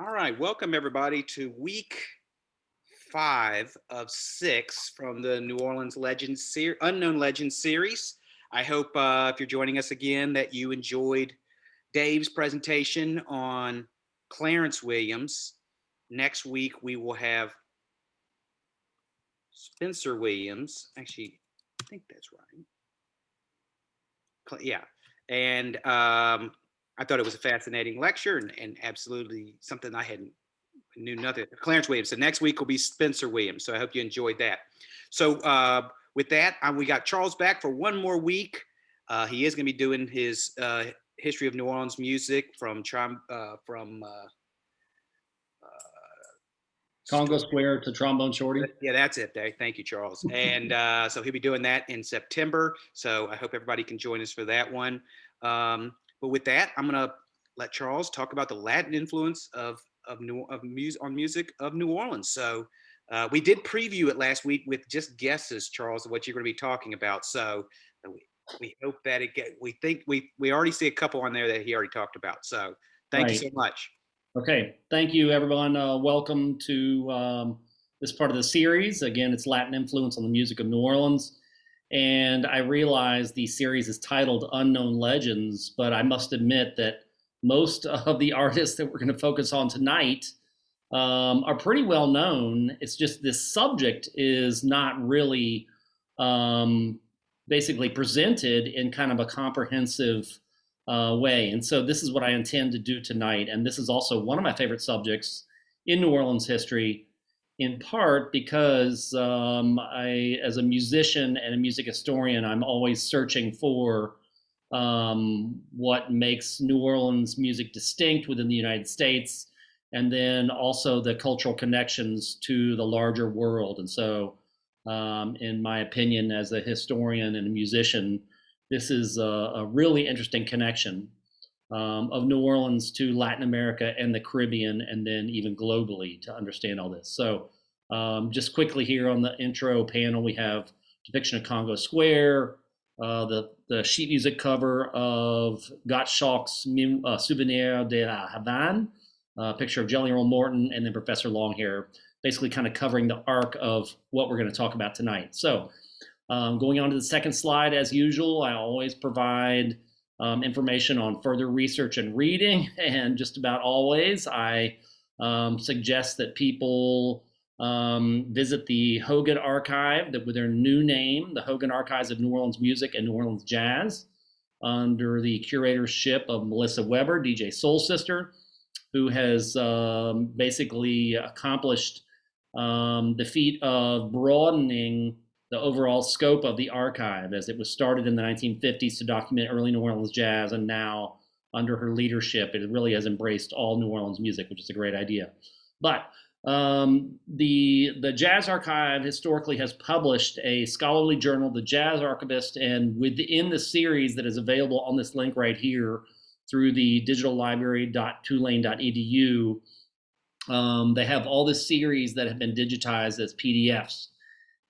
All right, welcome everybody to week 5 of 6 from the New Orleans Unknown Legends series. I hope if you're joining us again that you enjoyed Dave's presentation on Clarence Williams. Next week we will have Spencer Williams. Actually, I think that's right. Yeah, and I thought it was a fascinating lecture and absolutely something I hadn't knew nothing. Clarence Williams. So next week will be Spencer Williams. So I hope you enjoyed that. So with that, we got Charles back for one more week. He is going to be doing his history of New Orleans music from Congo Square to Trombone Shorty. Yeah, that's it. Thank you, Charles. And so he'll be doing that in September. So I hope everybody can join us for that one. But with that, I'm going to let Charles talk about the Latin influence of music of New Orleans. So we did preview it last week with just guesses, Charles, of what you're going to be talking about. So we hope that we think we already see a couple on there that he already talked about. So thank you so much. Okay, thank you, everyone. Welcome to this part of the series. Again, it's Latin influence on the music of New Orleans. And I realize the series is titled Unknown Legends, but I must admit that most of the artists that we're going to focus on tonight are pretty well known. It's just this subject is not really basically presented in kind of a comprehensive way. And so this is what I intend to do tonight. And this is also one of my favorite subjects in New Orleans history, in part because as a musician and a music historian, I'm always searching for what makes New Orleans music distinct within the United States, and then also the cultural connections to the larger world. And so, in my opinion, as a historian and a musician, this is a really interesting connection of New Orleans to Latin America and the Caribbean, and then even globally to understand all this. So just quickly here on the intro panel, we have depiction of Congo Square, the sheet music cover of Gottschalk's Souvenir de la Havane, a picture of Jelly Roll Morton, and then Professor Longhair, basically kind of covering the arc of what we're going to talk about tonight. So going on to the second slide, as usual, I always provide information on further research and reading, and just about always I suggest that people visit the Hogan Archive with their new name, the Hogan Archives of New Orleans Music and New Orleans Jazz, under the curatorship of Melissa Weber, DJ Soul Sister, who has basically accomplished the feat of broadening the overall scope of the archive, as it was started in the 1950s to document early New Orleans jazz, and now under her leadership, it really has embraced all New Orleans music, which is a great idea. But the Jazz Archive historically has published a scholarly journal, The Jazz Archivist, and within the series that is available on this link right here through the digitallibrary.tulane.edu, they have all this series that have been digitized as PDFs.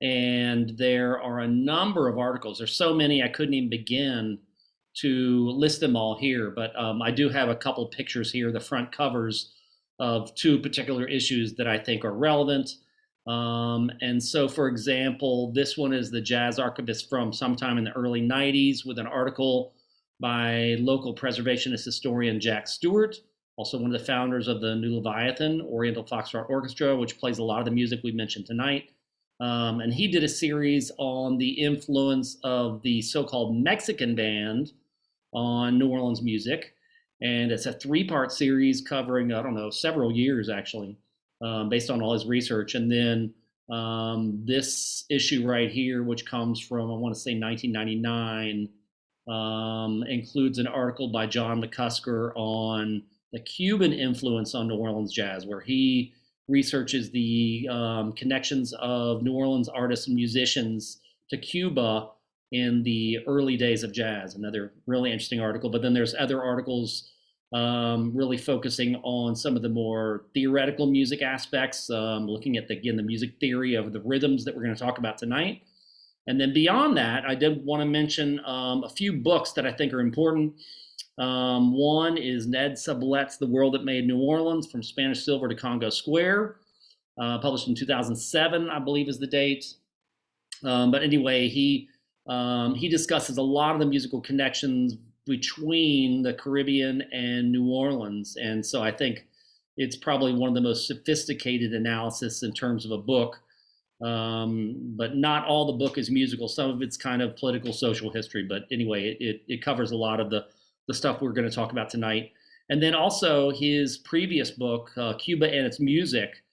And there are a number of articles. There's so many I couldn't even begin to list them all here, but I do have a couple pictures here, the front covers of two particular issues that I think are relevant. And so, for example, this one is the Jazz Archivist from sometime in the early 90s with an article by local preservationist historian Jack Stewart, also one of the founders of the New Leviathan, Oriental Foxtrot Orchestra, which plays a lot of the music we mentioned tonight. And he did a series on the influence of the so-called Mexican band on New Orleans music. And it's a 3-part series covering, I don't know, several years actually, based on all his research. And then this issue right here, which comes from, I want to say 1999, includes an article by John McCusker on the Cuban influence on New Orleans jazz, where he researches the connections of New Orleans artists and musicians to Cuba in the early days of jazz. Another really interesting article. But then there's other articles really focusing on some of the more theoretical music aspects, looking at, the music theory of the rhythms that we're going to talk about tonight. And then beyond that, I did want to mention a few books that I think are important. One is Ned Sublet's The World That Made New Orleans, From Spanish Silver to Congo Square, published in 2007, I believe is the date. But anyway, he discusses a lot of the musical connections between the Caribbean and New Orleans, and so I think it's probably one of the most sophisticated analysis in terms of a book. But not all the book is musical. Some of it's kind of political, social history. But anyway, it covers a lot of the stuff we're going to talk about tonight. And then also his previous book, Cuba and Its Music,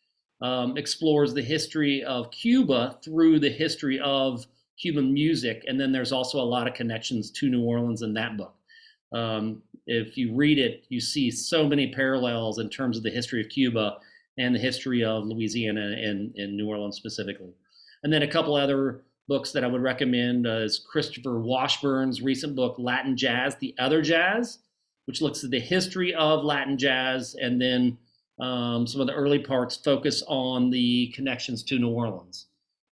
explores the history of Cuba through the history of Cuban music. And then there's also a lot of connections to New Orleans in that book. If you read it, you see so many parallels in terms of the history of Cuba and the history of Louisiana and New Orleans specifically. And then a couple other books that I would recommend is Christopher Washburn's recent book, Latin Jazz, The Other Jazz, which looks at the history of Latin jazz, and then some of the early parts focus on the connections to New Orleans.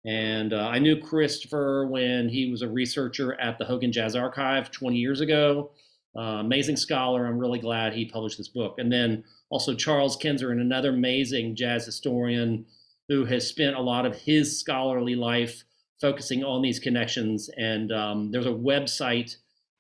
And I knew Christopher when he was a researcher at the Hogan Jazz Archive 20 years ago. Amazing scholar. I'm really glad he published this book. And then also Charles Kinzer, and another amazing jazz historian who has spent a lot of his scholarly life focusing on these connections. And there's a website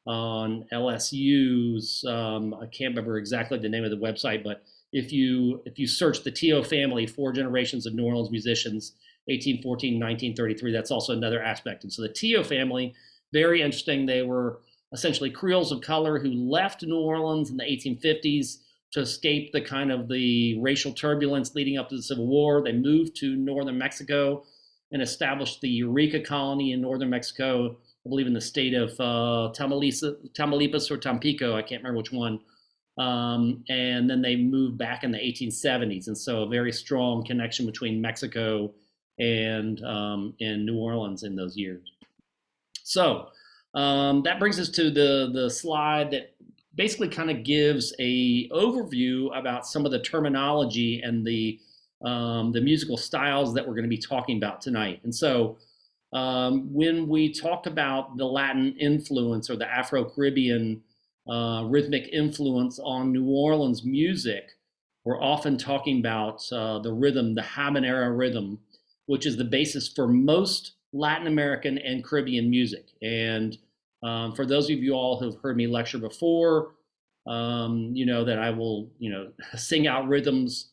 on LSU's, I can't remember exactly the name of the website, but if you search the Tio family, 4 generations of New Orleans musicians, 1814, 1933, that's also another aspect. And so the Tio family, very interesting. They were essentially Creoles of color who left New Orleans in the 1850s to escape the kind of the racial turbulence leading up to the Civil War. They moved to northern Mexico and established the Eureka colony in northern Mexico, I believe in the state of Tamaulipas or Tampico, I can't remember which one. And then they moved back in the 1870s. And so a very strong connection between Mexico and New Orleans in those years. So that brings us to the slide that basically kind of gives a overview about some of the terminology and the musical styles that we're going to be talking about tonight. And so when we talk about the Latin influence or the Afro-Caribbean rhythmic influence on New Orleans music, we're often talking about the rhythm, the habanera rhythm, which is the basis for most Latin American and Caribbean music. And for those of you all who've heard me lecture before, you know that I will, sing out rhythms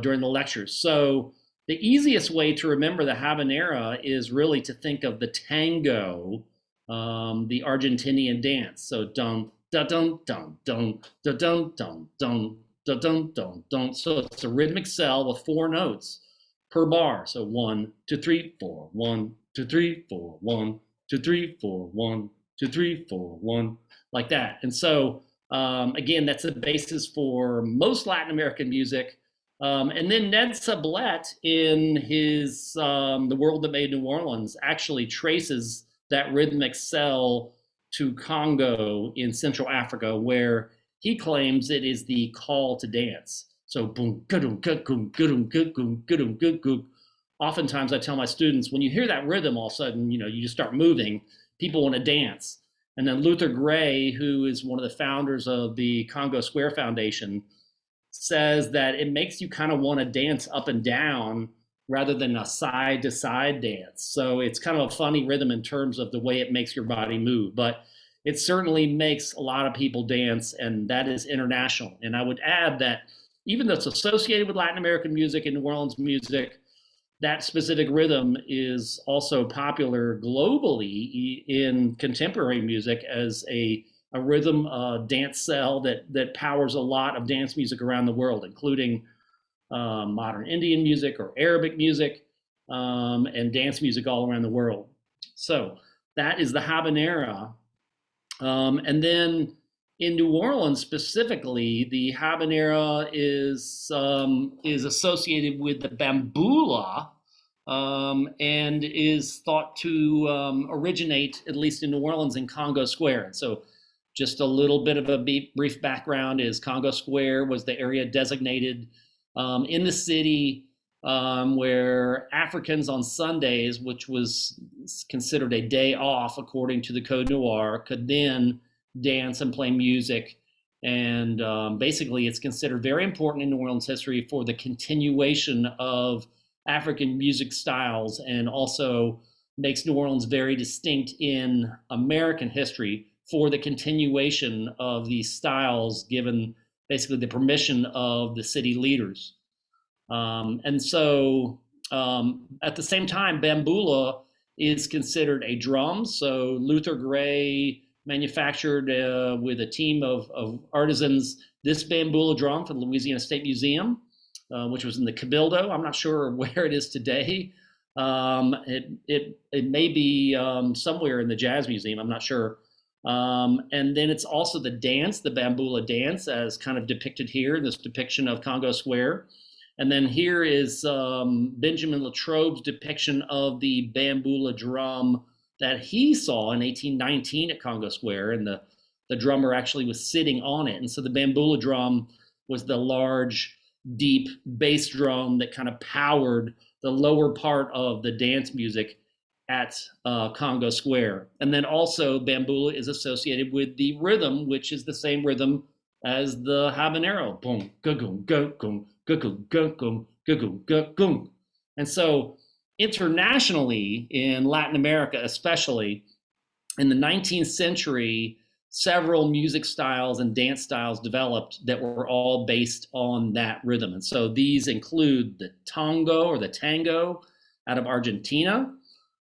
during the lectures. So the easiest way to remember the habanera is really to think of the tango, the Argentinian dance. So dum da dum dum dum da dum dum dum da dum dum dum. So it's a rhythmic cell with 4 notes per bar. So 1, 2, 3, 4, 1, 2, 3, 4, 1, 2, 3, 4, 1, 2, 3, 4, 1, like that. And so again, that's the basis for most Latin American music. And then Ned Sublet in his The World That Made New Orleans actually traces that rhythmic cell to Congo in Central Africa, where he claims it is the call to dance. So boom, ga-dum, ga-gum, ga-dum, ga-gum, ga-dum, ga-gum. Oftentimes I tell my students, when you hear that rhythm, all of a sudden, you just start moving, people want to dance. And then Luther Gray, who is one of the founders of the Congo Square Foundation, says that it makes you kind of want to dance up and down rather than a side to side dance. So it's kind of a funny rhythm in terms of the way it makes your body move, but it certainly makes a lot of people dance, and that is international. And I would add that even though it's associated with Latin American music and New Orleans music, that specific rhythm is also popular globally in contemporary music as a rhythm dance cell that powers a lot of dance music around the world, including modern Indian music or Arabic music and dance music all around the world. So that is the habanera. And then in New Orleans specifically, the habanera is associated with the bambula and is thought to originate, at least in New Orleans, in Congo Square. And so just a little bit of a brief background is Congo Square was the area designated in the city where Africans on Sundays, which was considered a day off according to the Code Noir, could then dance and play music And basically, it's considered very important in New Orleans history for the continuation of African music styles, and also makes New Orleans very distinct in American history for the continuation of these styles, given basically the permission of the city leaders. And so at the same time, bambula is considered a drum. So Luther Gray manufactured with a team of artisans this bambula drum for the Louisiana State Museum, which was in the Cabildo. I'm not sure where it is today. It may be somewhere in the Jazz Museum. I'm not sure. And then it's also the dance, the bambula dance, as kind of depicted here in this depiction of Congo Square. And then here is Benjamin Latrobe's depiction of the bambula drum that he saw in 1819 at Congo Square, and the drummer actually was sitting on it. And so the bambula drum was the large, deep bass drum that kind of powered the lower part of the dance music at Congo Square. And then also bambula is associated with the rhythm, which is the same rhythm as the habanero. Boom, gugum, gugum, gugum, gugum, gugum, gugum. And so internationally, in Latin America especially, in the 19th century, several music styles and dance styles developed that were all based on that rhythm. And so these include the tango or the tango out of Argentina,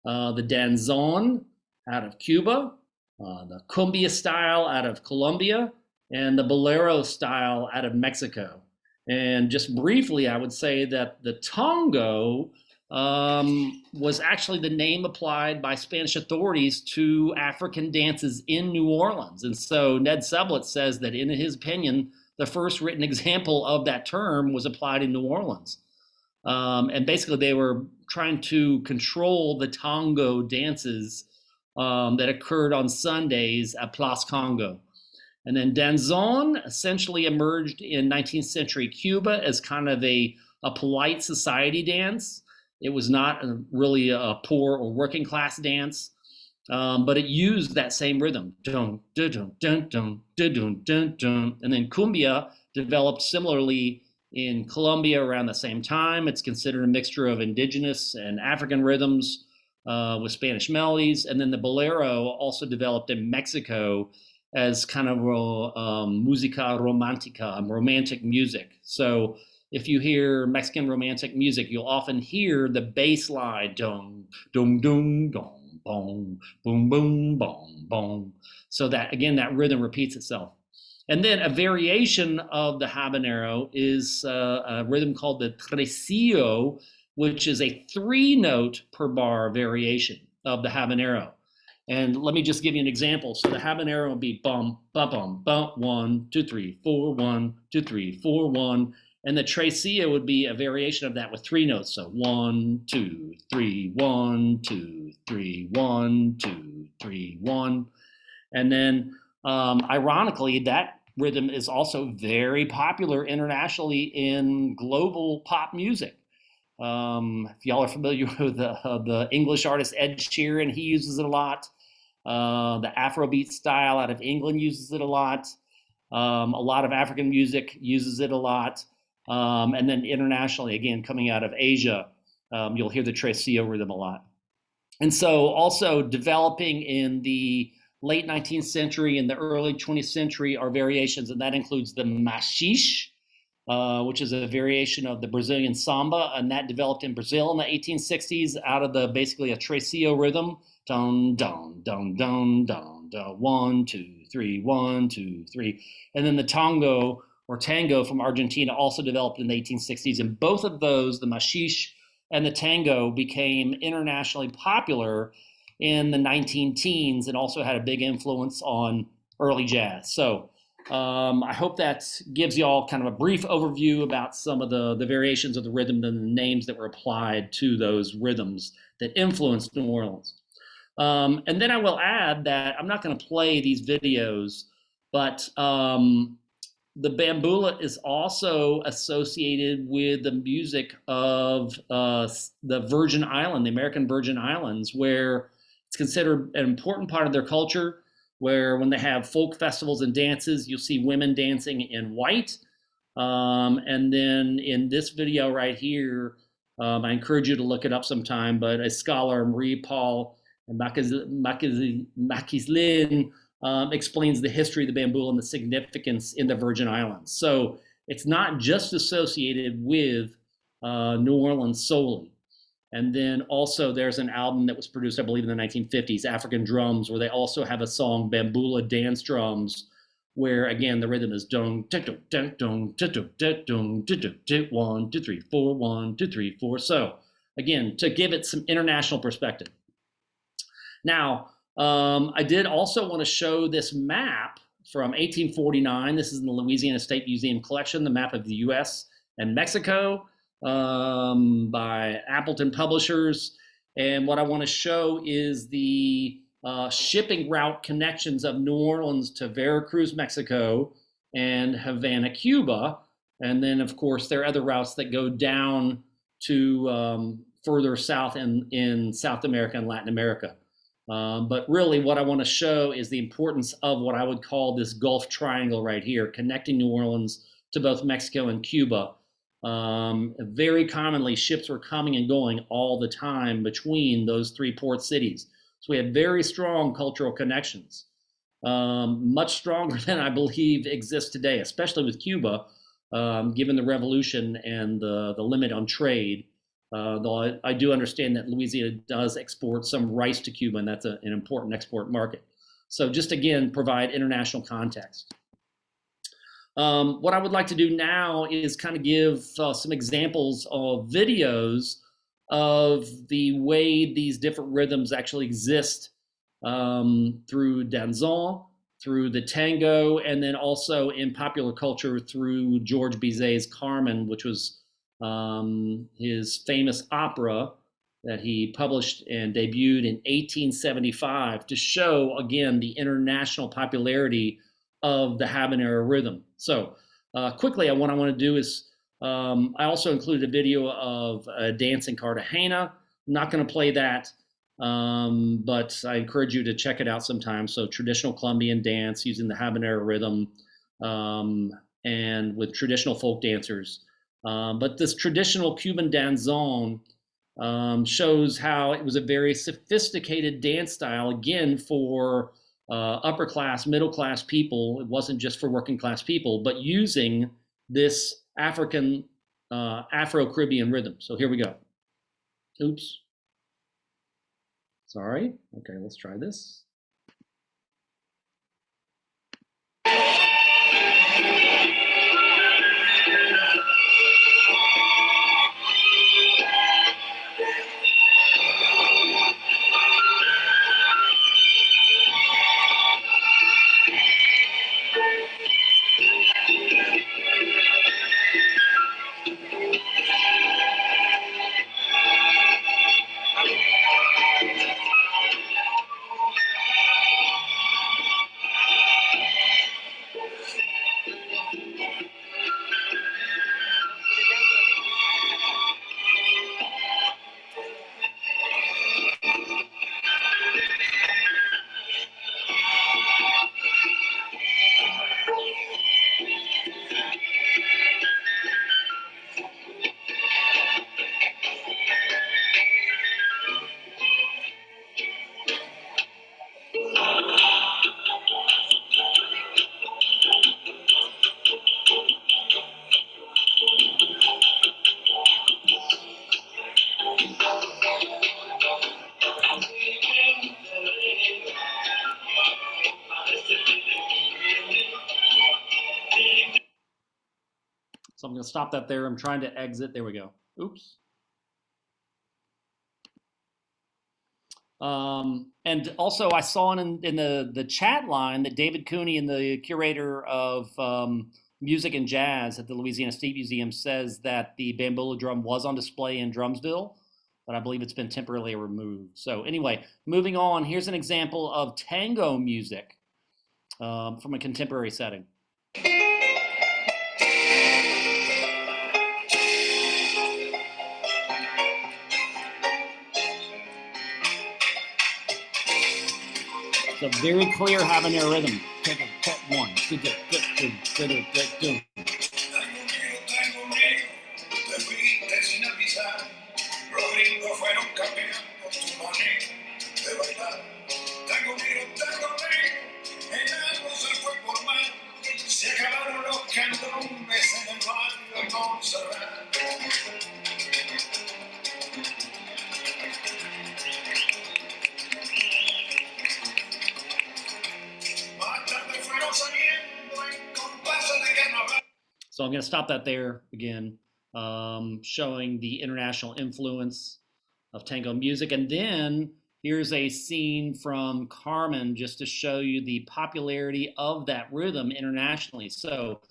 the danzón out of Cuba, the cumbia style out of Colombia, and the bolero style out of Mexico. And just briefly, I would say that the tango was actually the name applied by Spanish authorities to African dances in New Orleans. And so Ned Sublett says that in his opinion, the first written example of that term was applied in New Orleans. And basically they were trying to control the tango dances that occurred on Sundays at Place Congo. And then danzón essentially emerged in 19th century Cuba as kind of a polite society dance. It was not really a poor or working class dance, but it used that same rhythm. Dun, dun, dun, dun, dun, dun, dun, dun. And then cumbia developed similarly in Colombia around the same time. It's considered a mixture of indigenous and African rhythms with Spanish melodies. And then the bolero also developed in Mexico as kind of música romántica, romantic music. So if you hear Mexican romantic music, you'll often hear the bass line, dum, dum, dum, dum, boom, boom, boom, boom, boom. So that, again, that rhythm repeats itself. And then a variation of the habanero is a rhythm called the tresillo, which is a 3-note per bar variation of the habanero. And let me just give you an example. So the habanero would be bum, bum, bum, bum, 1, 2, 3, 4, 1, 2, 3, 4, 1. And the tresillo would be a variation of that with 3 notes. So 1, 2, 3, 1, 2, 3, 1, 2, 3, 1. And then ironically, that rhythm is also very popular internationally in global pop music. If y'all are familiar with the English artist Ed Sheeran, he uses it a lot. The Afrobeat style out of England uses it a lot. A lot of African music uses it a lot. And then internationally, again, coming out of Asia, you'll hear the tresillo rhythm a lot. And so also developing in the late 19th century and the early 20th century are variations, and that includes the machixe, which is a variation of the Brazilian samba, and that developed in Brazil in the 1860s out of the basically a tresillo rhythm. Dun, dun, dun, dun, dun, dun, 1, 2, 3, 1, 2, 3. And then the tango or tango from Argentina also developed in the 1860s. And both of those, the machixe and the tango, became internationally popular in the 19 teens and also had a big influence on early jazz. So I hope that gives you all kind of a brief overview about some of the variations of the rhythm and the names that were applied to those rhythms that influenced New Orleans. And then I will add that I'm not going to play these videos, but the bambula is also associated with the music of the Virgin Island, the American Virgin Islands, where it's considered an important part of their culture. where when they have folk festivals and dances, you'll see women dancing in white. And then in this video right here, I encourage you to look it up sometime, but a scholar, Marie-Paul Maquislin, explains the history of the bamboo and the significance in the Virgin Islands. So it's not just associated with New Orleans solely. And then also there's an album that was produced, I believe, in the 1950s, African Drums, where they also have a song, Bambula Dance Drums, where again the rhythm is dong, dong, dong, dong, dong, dong, 1, 2, 3, 4, 1, 2, 3, 4. So again, to give it some international perspective. Now, I did also want to show this map from 1849. This is in the Louisiana State Museum collection, the map of the U.S. and Mexico, by Appleton Publishers. And what I want to show is the shipping route connections of New Orleans to Veracruz, Mexico, and Havana, Cuba. And then, of course, there are other routes that go down to further south in South America and Latin America. But really what I want to show is the importance of what I would call this Gulf Triangle right here, connecting New Orleans to both Mexico and Cuba. Very commonly, ships were coming and going all the time between those three port cities. So we had very strong cultural connections, much stronger than I believe exists today, especially with Cuba, given the revolution and the limit on trade. Though I do understand that Louisiana does export some rice to Cuba, and that's an important export market. So just again, provide international context. What I would like to do now is kind of give some examples of videos of the way these different rhythms actually exist through danzon, through the tango, and then also in popular culture through George Bizet's Carmen, which was his famous opera that he published and debuted in 1875 to show, again, the international popularity of the habanero rhythm. So quickly, what I want to do is I also included a video of a dance in Cartagena. I'm not going to play that, but I encourage you to check it out sometime. So traditional Colombian dance using the habanero rhythm and with traditional folk dancers. But this traditional Cuban danzon shows how it was a very sophisticated dance style, again, for upper class, middle class people. It wasn't just for working class people, but using this African, Afro-Caribbean rhythm. So here we go. Oops. Sorry. Okay, let's try this. So I'm going to stop that there. I'm trying to exit. There we go. Oops. And also, I saw in the chat line that David Cooney, the curator of music and jazz at the Louisiana State Museum, says that the bamboula drum was on display in Drumsville, but I believe it's been temporarily removed. So anyway, moving on, here's an example of tango music from a contemporary setting. So So very clear habanero rhythm. Take a cut one. Los gringos fueron cambiando su manera de bailar. Tango negro, el algo se fue por mal. Se acabaron los candombes en el barrio de Montserrat. Más tarde fueron saliendo en compases de carnaval. So I'm going to stop that there again, showing the international influence of tango music. And then here's a scene from Carmen just to show you the popularity of that rhythm internationally. So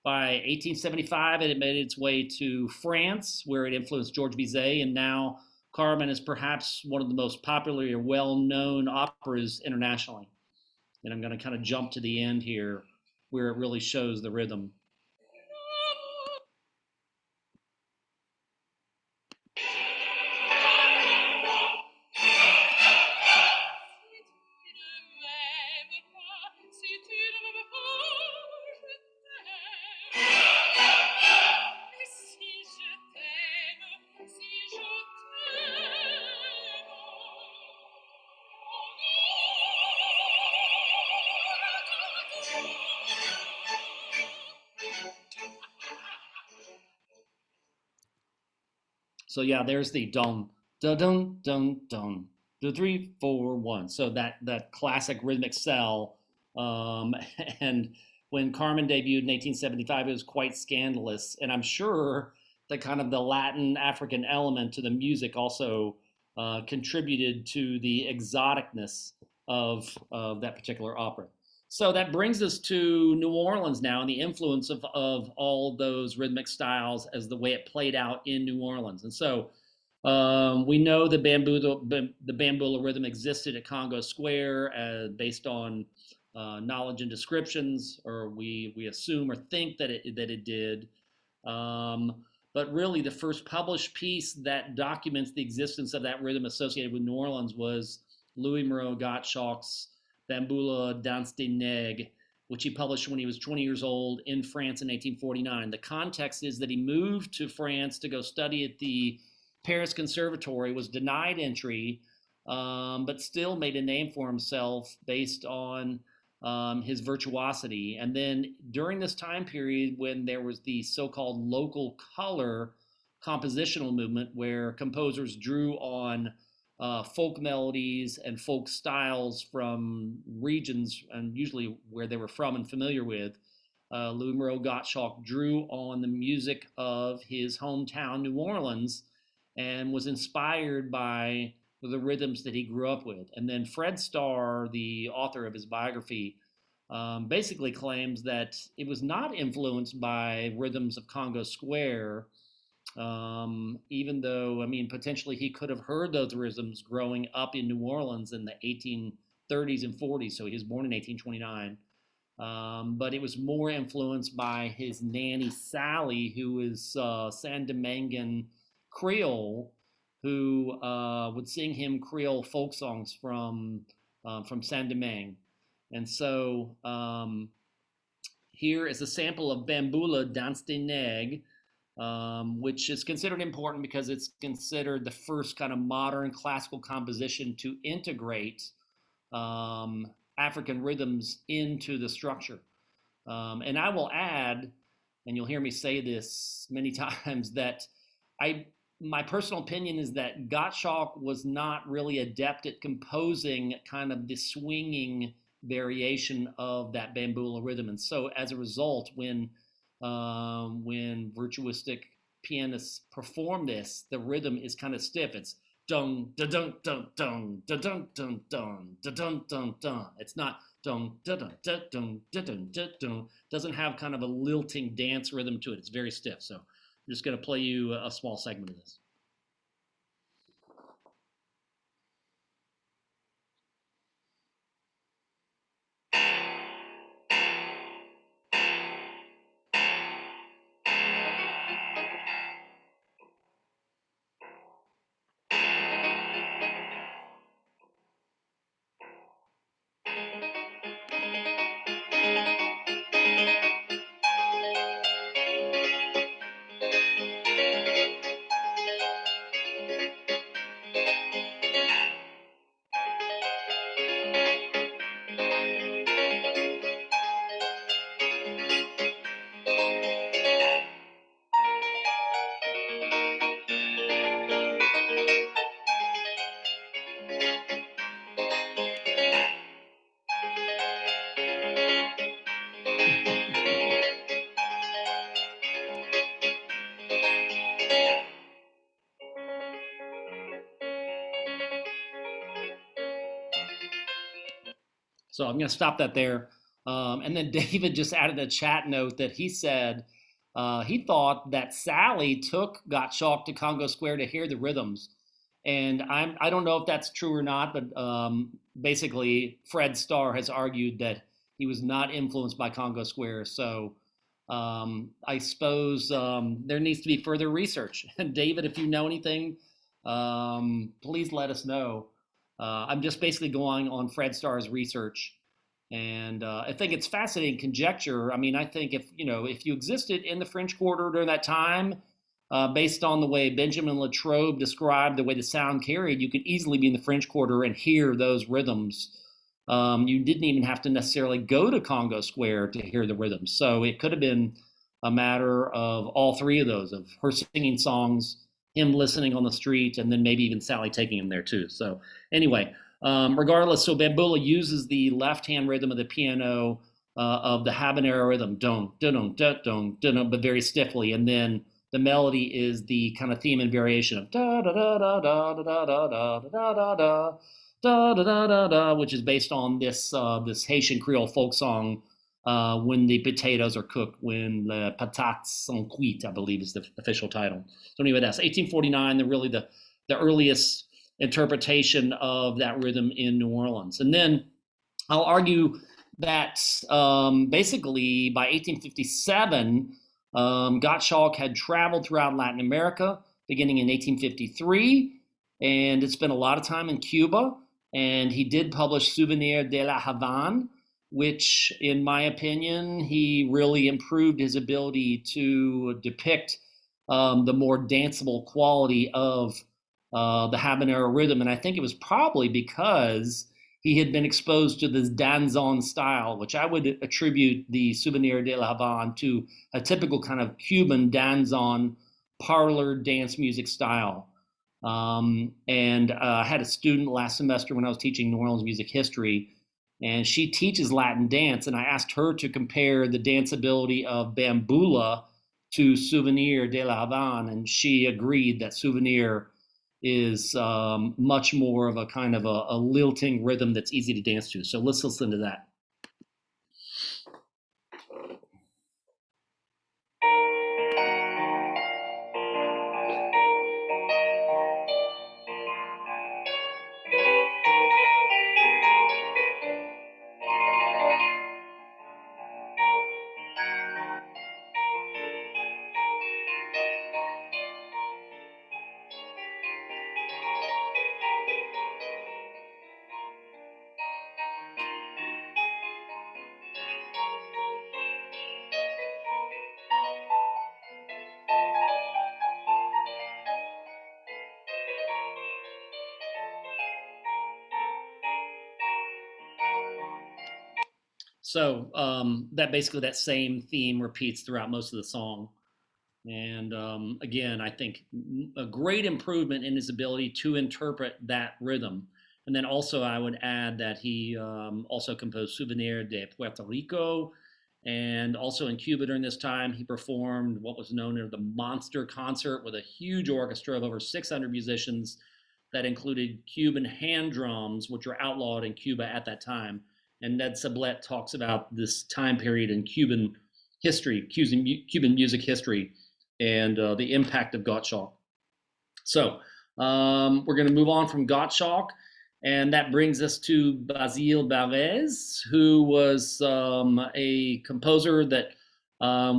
by 1875, it had made its way to France, where it influenced Georges Bizet, and now Carmen is perhaps one of the most popular or well-known operas internationally. And I'm going to kind of jump to the end here, where it really shows the rhythm. So yeah, there's the dum dun dun dun dun, the 3 4 1. So that classic rhythmic cell, um, and when Carmen debuted in 1875, it was quite scandalous, and I'm sure that kind of the Latin African element to the music also contributed to the exoticness of that particular opera. So that brings us to New Orleans now and the influence of all those rhythmic styles as the way it played out in New Orleans. And so we know the bambula rhythm existed at Congo Square based on knowledge and descriptions, or we assume or think that it did. But really, the first published piece that documents the existence of that rhythm associated with New Orleans was Louis Moreau Gottschalk's Bamboula Danse des Nègres, which he published when he was 20 years old in France in 1849. The context is that he moved to France to go study at the Paris Conservatory, was denied entry, but still made a name for himself based on his virtuosity. And then during this time period when there was the so-called local color compositional movement where composers drew on folk melodies and folk styles from regions and usually where they were from and familiar with, Louis Moreau Gottschalk drew on the music of his hometown, New Orleans, and was inspired by the rhythms that he grew up with. And then Fred Starr, the author of his biography, basically claims that it was not influenced by rhythms of Congo Square, even though, I mean, potentially he could have heard those rhythms growing up in New Orleans in the 1830s and 40s. So he was born in 1829. But it was more influenced by his nanny Sally, who is Saint-Dominguez Creole, who would sing him Creole folk songs from Saint-Domingue. And so here is a sample of Bamboula Danse des Nègres, which is considered important because it's considered the first kind of modern classical composition to integrate African rhythms into the structure. And I will add, and you'll hear me say this many times, that my personal opinion is that Gottschalk was not really adept at composing kind of the swinging variation of that bamboula rhythm. And so as a result, when virtuistic pianists perform this, the rhythm is kind of stiff. It's dun dun dun dun dun dun dun dun dun dun dun dun. It's not dun dun dun dun dun dun dun dun. Doesn't have kind of a lilting dance rhythm to it. It's very stiff. So I'm just going to play you a small segment of this. So I'm going to stop that there. And then David just added a chat note that he said he thought that Sally took Gottschalk to Congo Square to hear the rhythms. And I don't know if that's true or not, but basically Fred Starr has argued that he was not influenced by Congo Square. So I suppose there needs to be further research. And David, if you know anything, please let us know. I'm just basically going on Fred Starr's research, and I think it's fascinating conjecture. I mean, I think if you existed in the French Quarter during that time, based on the way Benjamin Latrobe described the way the sound carried, you could easily be in the French Quarter and hear those rhythms. You didn't even have to necessarily go to Congo Square to hear the rhythms. So it could have been a matter of all three of those, of her singing songs, him listening on the street, and then maybe even Sally taking him there too. So anyway, regardless, so Bambula uses the left-hand rhythm of the piano of the habanero rhythm, don, don, don, don, don, but very stiffly, and then the melody is the kind of theme and variation of da da da da da da da da da da da da da da da, which is based on this Haitian Creole folk song when the potatoes are cooked, when the patates sont cuites, I believe is the official title. So anyway, that's 1849, the earliest interpretation of that rhythm in New Orleans. And then I'll argue that basically by 1857, Gottschalk had traveled throughout Latin America, beginning in 1853, and had spent a lot of time in Cuba. And he did publish Souvenir de la Havane, which, in my opinion, he really improved his ability to depict the more danceable quality of the habanero rhythm. And I think it was probably because he had been exposed to this danzon style, which I would attribute the Souvenir de la Havane to a typical kind of Cuban danzon parlor dance music style. And I had a student last semester when I was teaching New Orleans music history, and she teaches Latin dance. And I asked her to compare the danceability of Bambula to Souvenir de la Havane, and she agreed that Souvenir is much more of a kind of a lilting rhythm that's easy to dance to. So let's listen to that. So that basically that same theme repeats throughout most of the song. And again, I think a great improvement in his ability to interpret that rhythm. And then also, I would add that he also composed Souvenir de Puerto Rico. And also in Cuba during this time, he performed what was known as the Monster Concert with a huge orchestra of over 600 musicians that included Cuban hand drums, which were outlawed in Cuba at that time. And Ned Sublette talks about this time period in Cuban history, Cuban music history, and the impact of Gottschalk. So we're going to move on from Gottschalk, and that brings us to Basile Barrès, who was a composer that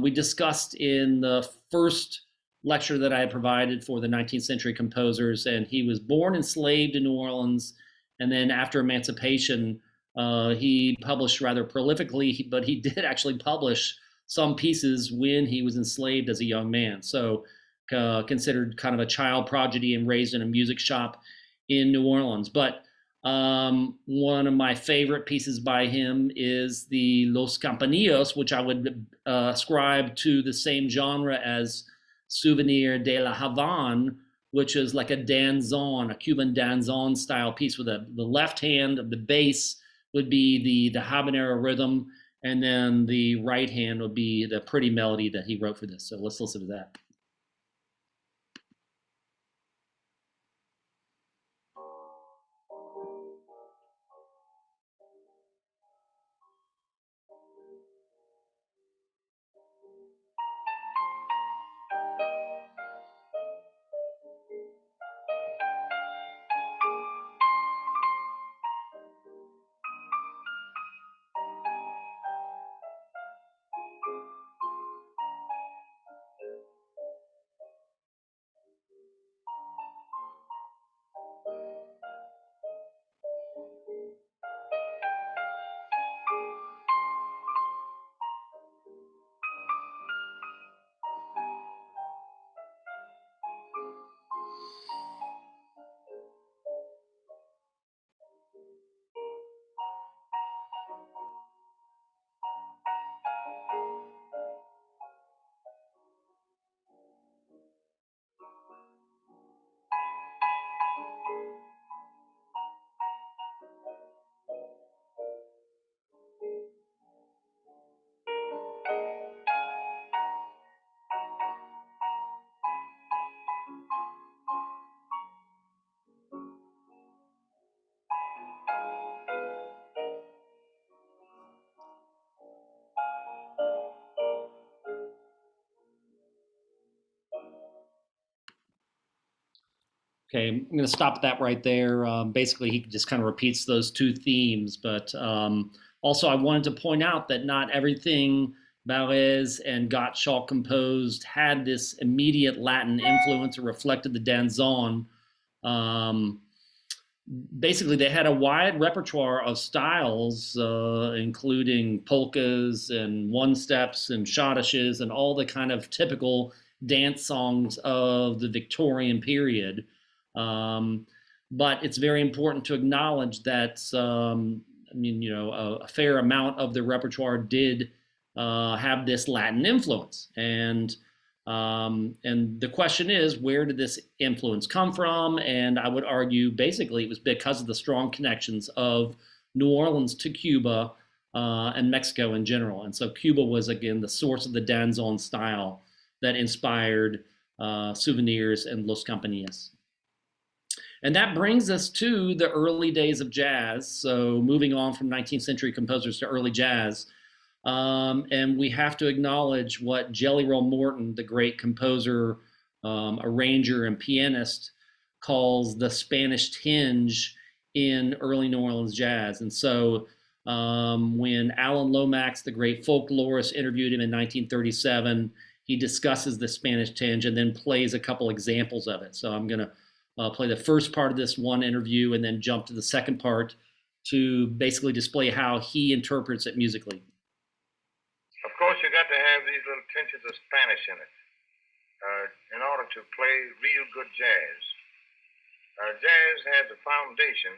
we discussed in the first lecture that I had provided for the 19th century composers. And he was born enslaved in New Orleans, and then after emancipation, he published rather prolifically, but he did actually publish some pieces when he was enslaved as a young man. So considered kind of a child prodigy and raised in a music shop in New Orleans. But one of my favorite pieces by him is the Los Campanillos, which I would ascribe to the same genre as Souvenir de la Havane, which is like a danzon, a Cuban danzon style piece with the left hand of the bass would be the habanero rhythm, and then the right hand would be the pretty melody that he wrote for this. So let's listen to that. Okay, I'm going to stop that right there. Basically, he just kind of repeats those two themes, but also I wanted to point out that not everything Barres and Gottschalk composed had this immediate Latin influence or reflected the danzon. Um, Basically, they had a wide repertoire of styles, including polkas and one steps and schottisches and all the kind of typical dance songs of the Victorian period. Um, but it's very important to acknowledge that, I mean, you know, a fair amount of the repertoire did have this Latin influence. And the question is, where did this influence come from? And I would argue basically it was because of the strong connections of New Orleans to Cuba and Mexico in general. And so Cuba was, again, the source of the danzon style that inspired Souvenirs and Los Compañías. And that brings us to the early days of jazz. So moving on from 19th century composers to early jazz. And we have to acknowledge what Jelly Roll Morton, the great composer, arranger, and pianist, calls the Spanish tinge in early New Orleans jazz. And so when Alan Lomax, the great folklorist, interviewed him in 1937, he discusses the Spanish tinge and then plays a couple examples of it. So I'm going to play the first part of this one interview and then jump to the second part to basically display how he interprets it musically. Of course, you got to have these little tinges of Spanish in it in order to play real good jazz. Jazz has a foundation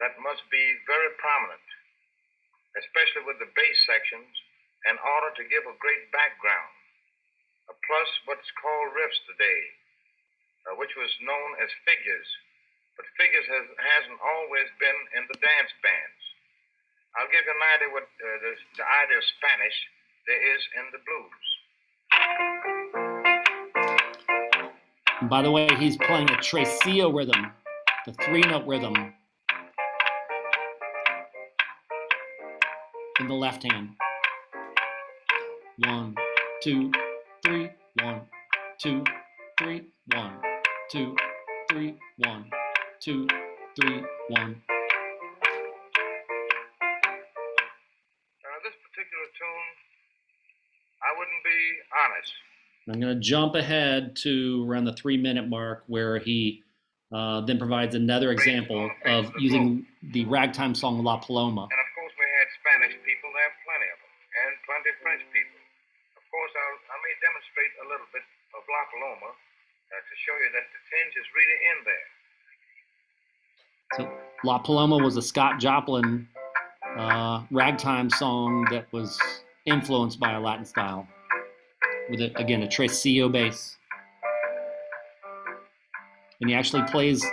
that must be very prominent, especially with the bass sections, in order to give a great background. Plus what's called riffs today, which was known as figures. But figures hasn't always been in the dance bands. I'll give you an idea what the idea of Spanish there is in the blues. And by the way, he's playing a tresillo rhythm, the 3-note rhythm, in the left hand. 1, 2, 3, 1, 2, 3, 1, 2, 3, 1, 2, 3, 1. This particular tune, I wouldn't be honest. I'm going to jump ahead to around the 3-minute mark where he then provides another example of using the ragtime song La Paloma. And of course we had Spanish people, there are plenty of them, and plenty of French people. Of course I may demonstrate a little bit of La Paloma to show you that the tinge is really in there. So La Paloma was a Scott Joplin ragtime song that was influenced by a Latin style with, again, a tresillo bass. And he actually plays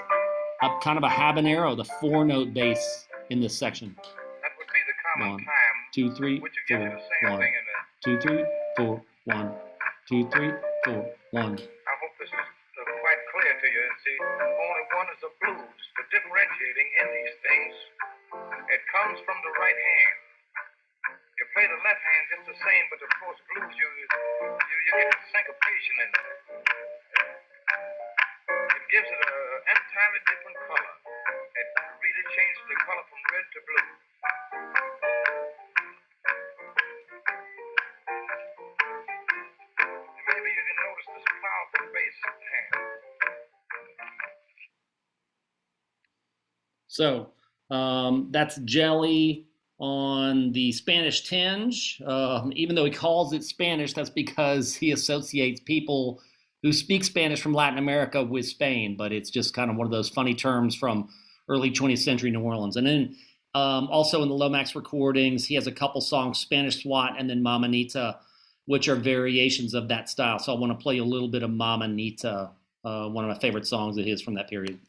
a kind of a habanero, the 4-note bass in this section. That would be the common 1, time, 2, 3, 4, 1, 2, 3, 4, 1, 2, 3, 4, 1. I hope this is quite clear to you. See, only one is the blues. The differentiating in these things, it comes from the right hand. You play the left hand just the same, but of course blues, you get a syncopation in there. It gives it an entirely different color. It really changes the color from red to blue. Maybe you can notice this powerful bass hand. So that's Jelly on the Spanish tinge. Even though he calls it Spanish, that's because he associates people who speak Spanish from Latin America with Spain, but it's just kind of one of those funny terms from early 20th century New Orleans. And then also in the Lomax recordings, he has a couple songs, Spanish Swat and then Mamanita, which are variations of that style. So I want to play a little bit of Mamanita, one of my favorite songs of his from that period.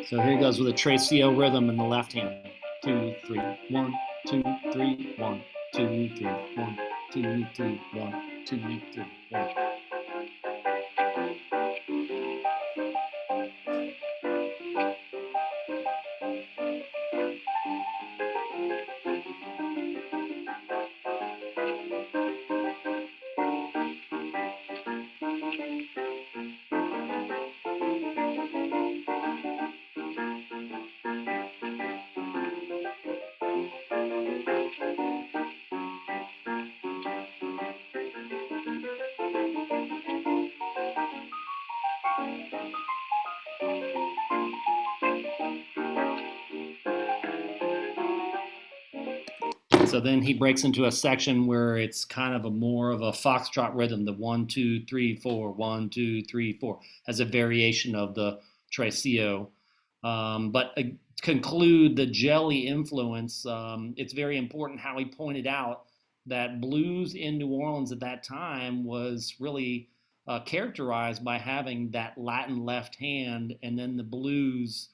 So here he goes with a Traceo rhythm in the left hand. 2, 3, 1, 2, 3, 1, 2, 3, 1, 2, 3, 1, 2, 3, 1. So then he breaks into a section where it's kind of a more of a foxtrot rhythm. The 1, 2, 3, 4, 1, 2, 3, 4 has a variation of the Traceo. But to conclude the jelly influence, it's very important how he pointed out that blues in New Orleans at that time was really characterized by having that Latin left hand and then the blues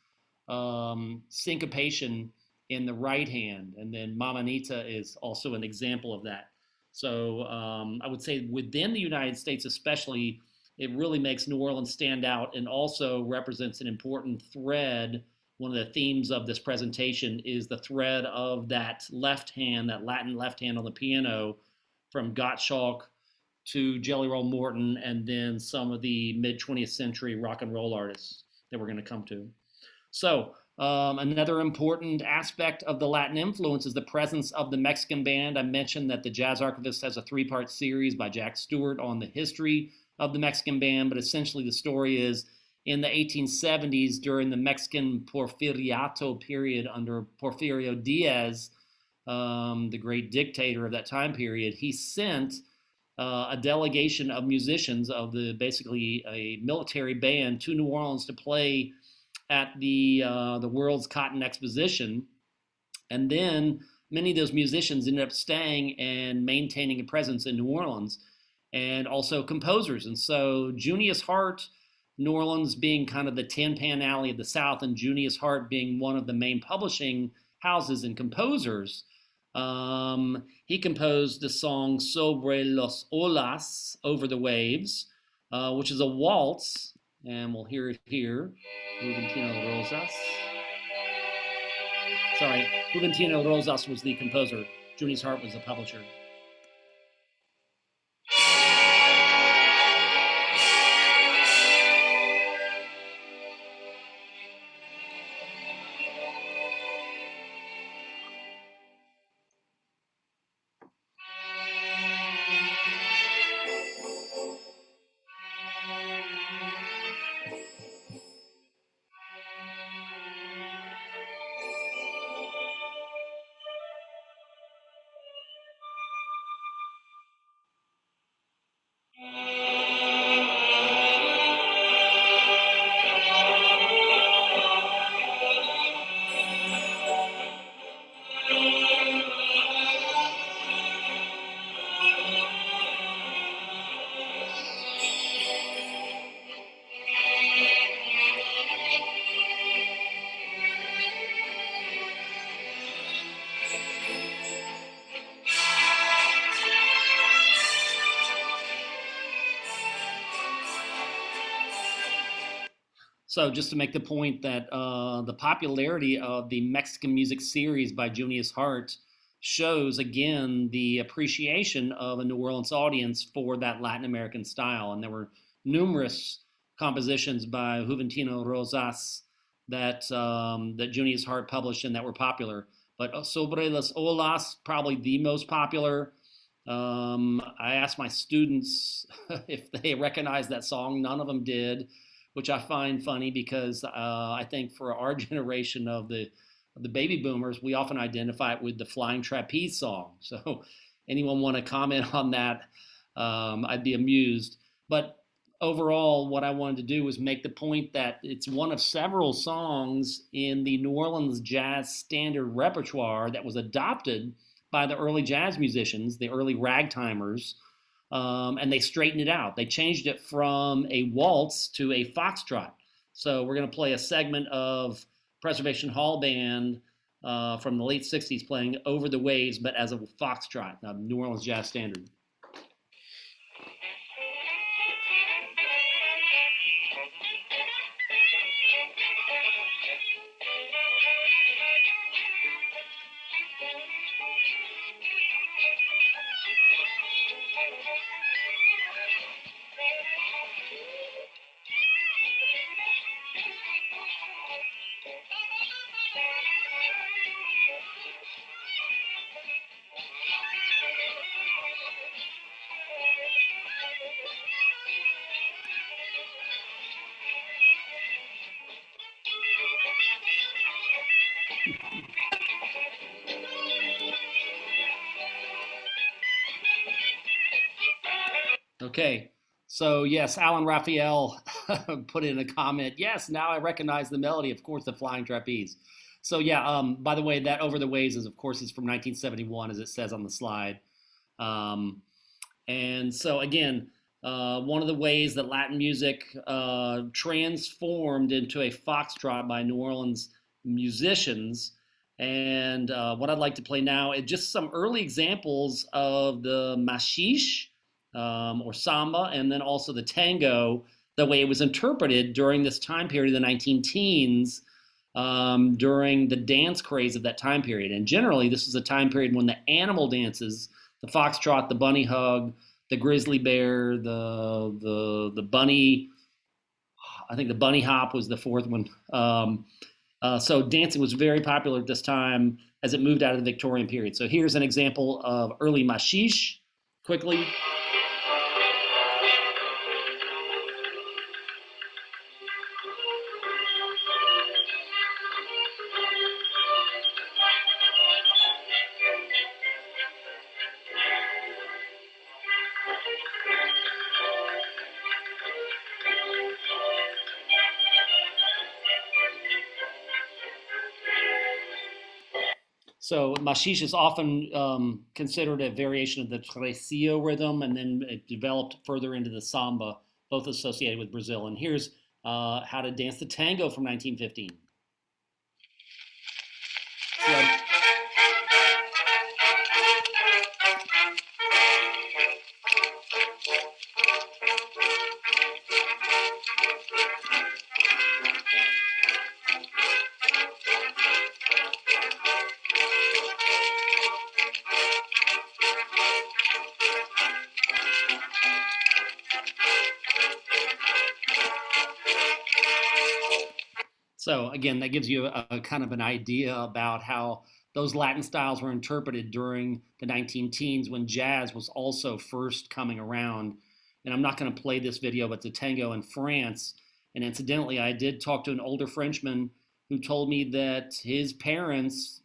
syncopation in the right hand. And then Mamanita is also an example of that. So I would say within the United States, especially, it really makes New Orleans stand out and also represents an important thread. One of the themes of this presentation is the thread of that left hand, that Latin left hand on the piano, from Gottschalk to Jelly Roll Morton, and then some of the mid 20th century rock and roll artists that we're going to come to. So another important aspect of the Latin influence is the presence of the Mexican band. I mentioned that the Jazz Archivist has a 3-part series by Jack Stewart on the history of the Mexican band, but essentially the story is in the 1870s during the Mexican Porfiriato period under Porfirio Diaz, the great dictator of that time period, he sent a delegation of musicians of the basically a military band to New Orleans to play at the World's Cotton Exposition, and then many of those musicians ended up staying and maintaining a presence in New Orleans, and also composers. And so Junius Hart, New Orleans being kind of the Tin Pan Alley of the South, and Junius Hart being one of the main publishing houses and composers, he composed the song Sobre los Olas, Over the Waves, which is a waltz, and we'll hear it here. Juventino Rosas. Sorry, Juventino Rosas was the composer. Junius Hart was the publisher. So just to make the point that the popularity of the Mexican music series by Junius Hart shows, again, the appreciation of a New Orleans audience for that Latin American style. And there were numerous compositions by Juventino Rosas that Junius Hart published and that were popular. But Sobre las Olas, probably the most popular. I asked my students if they recognized that song. None of them did, which I find funny because I think for our generation of the baby boomers, we often identify it with the Flying Trapeze song. So anyone want to comment on that? I'd be amused. But overall, what I wanted to do was make the point that it's one of several songs in the New Orleans jazz standard repertoire that was adopted by the early jazz musicians, the early ragtimers, and they straightened it out. They changed it from a waltz to a foxtrot. So we're going to play a segment of Preservation Hall Band from the late 60s playing Over the Waves, but as a foxtrot, a New Orleans jazz standard. Okay, so yes, Alan Raphael put in a comment. Yes, now I recognize the melody. Of course, the Flying Trapeze. So yeah. By the way, that Over the Waves is, of course, is from 1971, as it says on the slide. Um, and so again, one of the ways that Latin music transformed into a foxtrot by New Orleans musicians. And what I'd like to play now is just some early examples of the machiche, or samba, and then also the tango, the way it was interpreted during this time period of the 19 teens, during the dance craze of that time period. And generally, this is a time period when the animal dances, the foxtrot, the bunny hug, the grizzly bear, the bunny. I think the bunny hop was the fourth one. So dancing was very popular at this time as it moved out of the Victorian period. So here's an example of early machiche, quickly. So machiche is often considered a variation of the tresillo rhythm, and then it developed further into the samba, both associated with Brazil. And here's how to dance the tango from 1915. So, So again, that gives you a kind of an idea about how those Latin styles were interpreted during the 19 teens when jazz was also first coming around. And I'm not going to play this video, but it's a tango in France. And incidentally, I did talk to an older Frenchman who told me that his parents,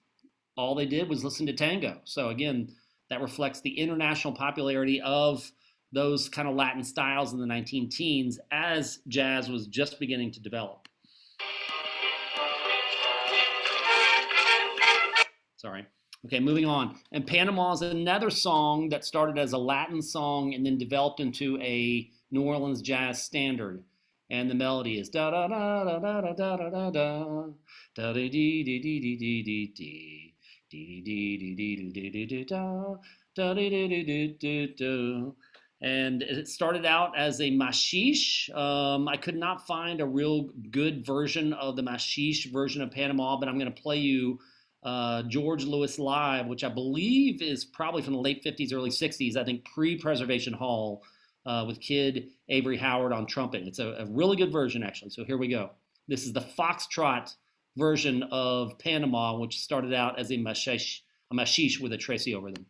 all they did was listen to tango. So again, that reflects the international popularity of those kind of Latin styles in the 19 teens as jazz was just beginning to develop. Sorry. Okay, moving on. And Panama is another song that started as a Latin song and then developed into a New Orleans jazz standard. And the melody is da da da da da da da da da da dee dee dee dee dee dee dee dee dee dee dee dee dee dee da da dee dee dee dee dee dee. And it started out as a machiche. I could not find a real good version of the machiche version of Panama, but I'm going to play you George Lewis Live, which I believe is probably from the late 50s, early 60s, I think pre-Preservation Hall, with Kid Avery Howard on trumpet. It's a really good version, actually. So here we go. This is the foxtrot version of Panama, which started out as a machiche with a tresillo rhythm.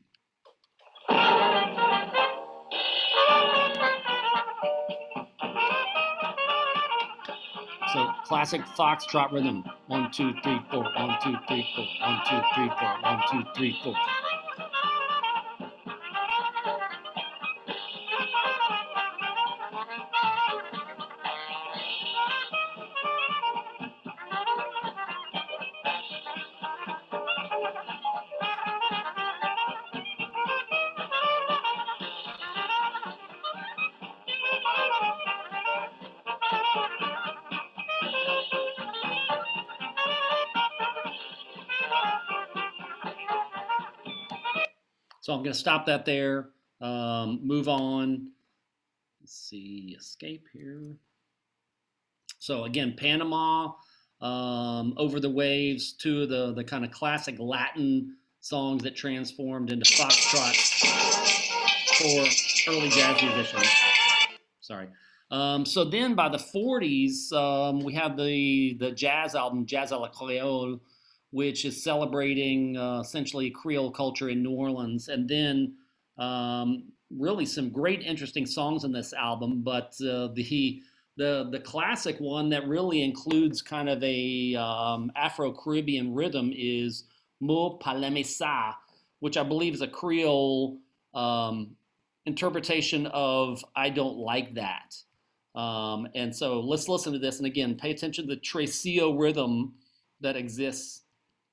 So classic foxtrot rhythm. 1, 2, 3, 4. 1, 2, 3, 4. 1, 2, 3, 4. 1, 2, 3, 4. So I'm going to stop that there, move on. Let's see, escape here. So again, Panama, Over the Waves, two of the kind of classic Latin songs that transformed into foxtrots for early jazz musicians. Sorry. So then by the 40s, we have the jazz album, Jazz à la Creole, which is celebrating essentially Creole culture in New Orleans. And then really some great, interesting songs in this album. But the classic one that really includes kind of a Afro-Caribbean rhythm is Mo Paleme Sa, which I believe is a Creole interpretation of I Don't Like That. And so let's listen to this. And again, pay attention to the tresillo rhythm that exists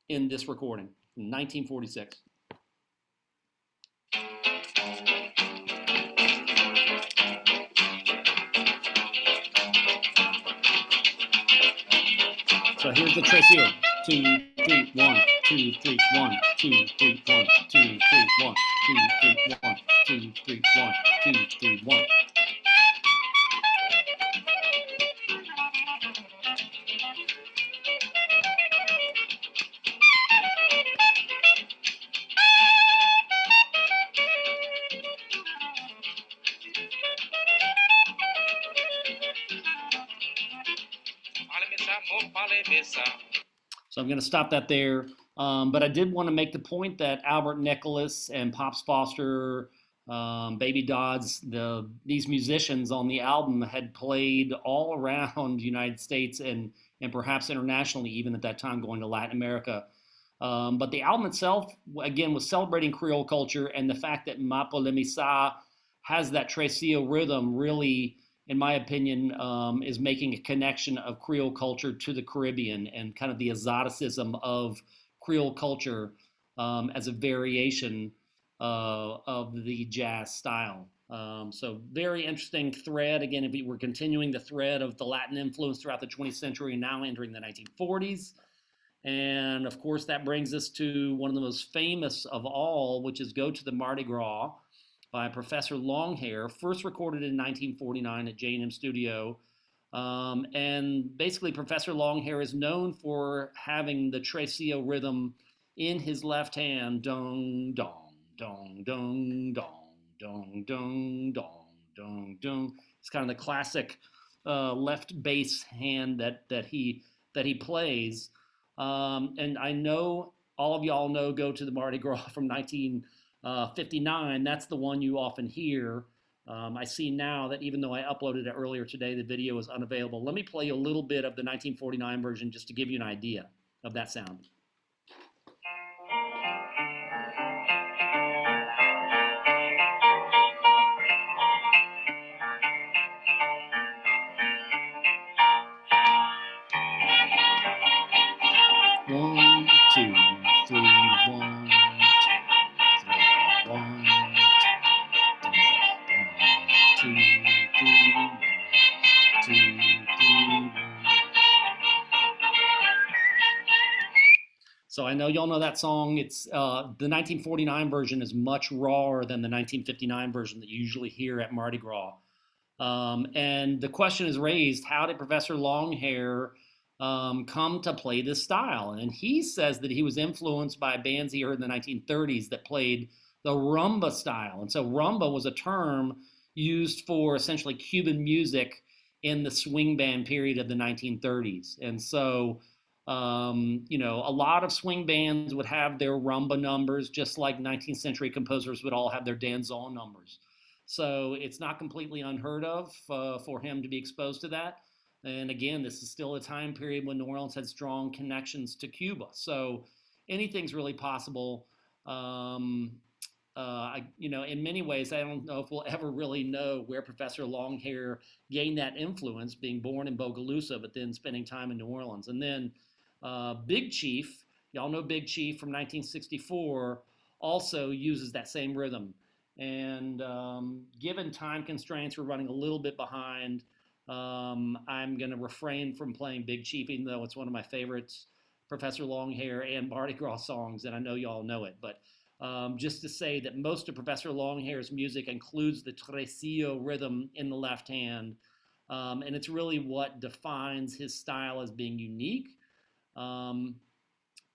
in this recording from 1946. So here's the tresillo. 2, 3, 1, 2, 3, 1, 2, 3, 1, 2, 3, 1, 2, 3, 1, 2, 3, 1, 2, 3, 1. So I'm going to stop that there. But I did want to make the point that Albert Nicholas and Pops Foster, Baby Dodds, these musicians on the album had played all around the United States and perhaps internationally, even at that time, going to Latin America. But the album itself, again, was celebrating Creole culture, and the fact that Ma Poleme Sa has that tresillo rhythm really, in my opinion, is making a connection of Creole culture to the Caribbean and kind of the exoticism of Creole culture as a variation of the jazz style. So very interesting thread. Again, if we're continuing the thread of the Latin influence throughout the 20th century and now entering the 1940s. And of course, that brings us to one of the most famous of all, which is Go to the Mardi Gras by Professor Longhair, first recorded in 1949 at J&M Studio. And basically, Professor Longhair is known for having the tresillo rhythm in his left hand, dong, dong, dong, dong, dong, dong, dong, dong, dong, dong. It's kind of the classic left bass hand that he plays. And I know all of y'all know Go to the Mardi Gras from 1959. That's the one you often hear. I see now that even though I uploaded it earlier today, the video is unavailable. Let me play you a little bit of the 1949 version just to give you an idea of that sound. One, two, three, 1, 2, 3, 1, 2, 3, 2, 3, 1. So I know y'all know that song. It's the 1949 version is much rawer than the 1959 version that you usually hear at Mardi Gras. And the question is raised, how did Professor Longhair come to play this style? And he says that he was influenced by bands he heard in the 1930s that played the rumba style. And so rumba was a term used for essentially Cuban music in the swing band period of the 1930s. And so, a lot of swing bands would have their rumba numbers, just like 19th century composers would all have their danzón numbers. So it's not completely unheard of for him to be exposed to that. And again, this is still a time period when New Orleans had strong connections to Cuba. So anything's really possible. In many ways, I don't know if we'll ever really know where Professor Longhair gained that influence, being born in Bogalusa, but then spending time in New Orleans. And then Big Chief, y'all know Big Chief from 1964, also uses that same rhythm. And given time constraints, we're running a little bit behind. I'm going to refrain from playing Big Chief, even though it's one of my favorites, Professor Longhair and Mardi Gras songs, and I know y'all know it. But just to say that most of Professor Longhair's music includes the tresillo rhythm in the left hand. And it's really what defines his style as being unique.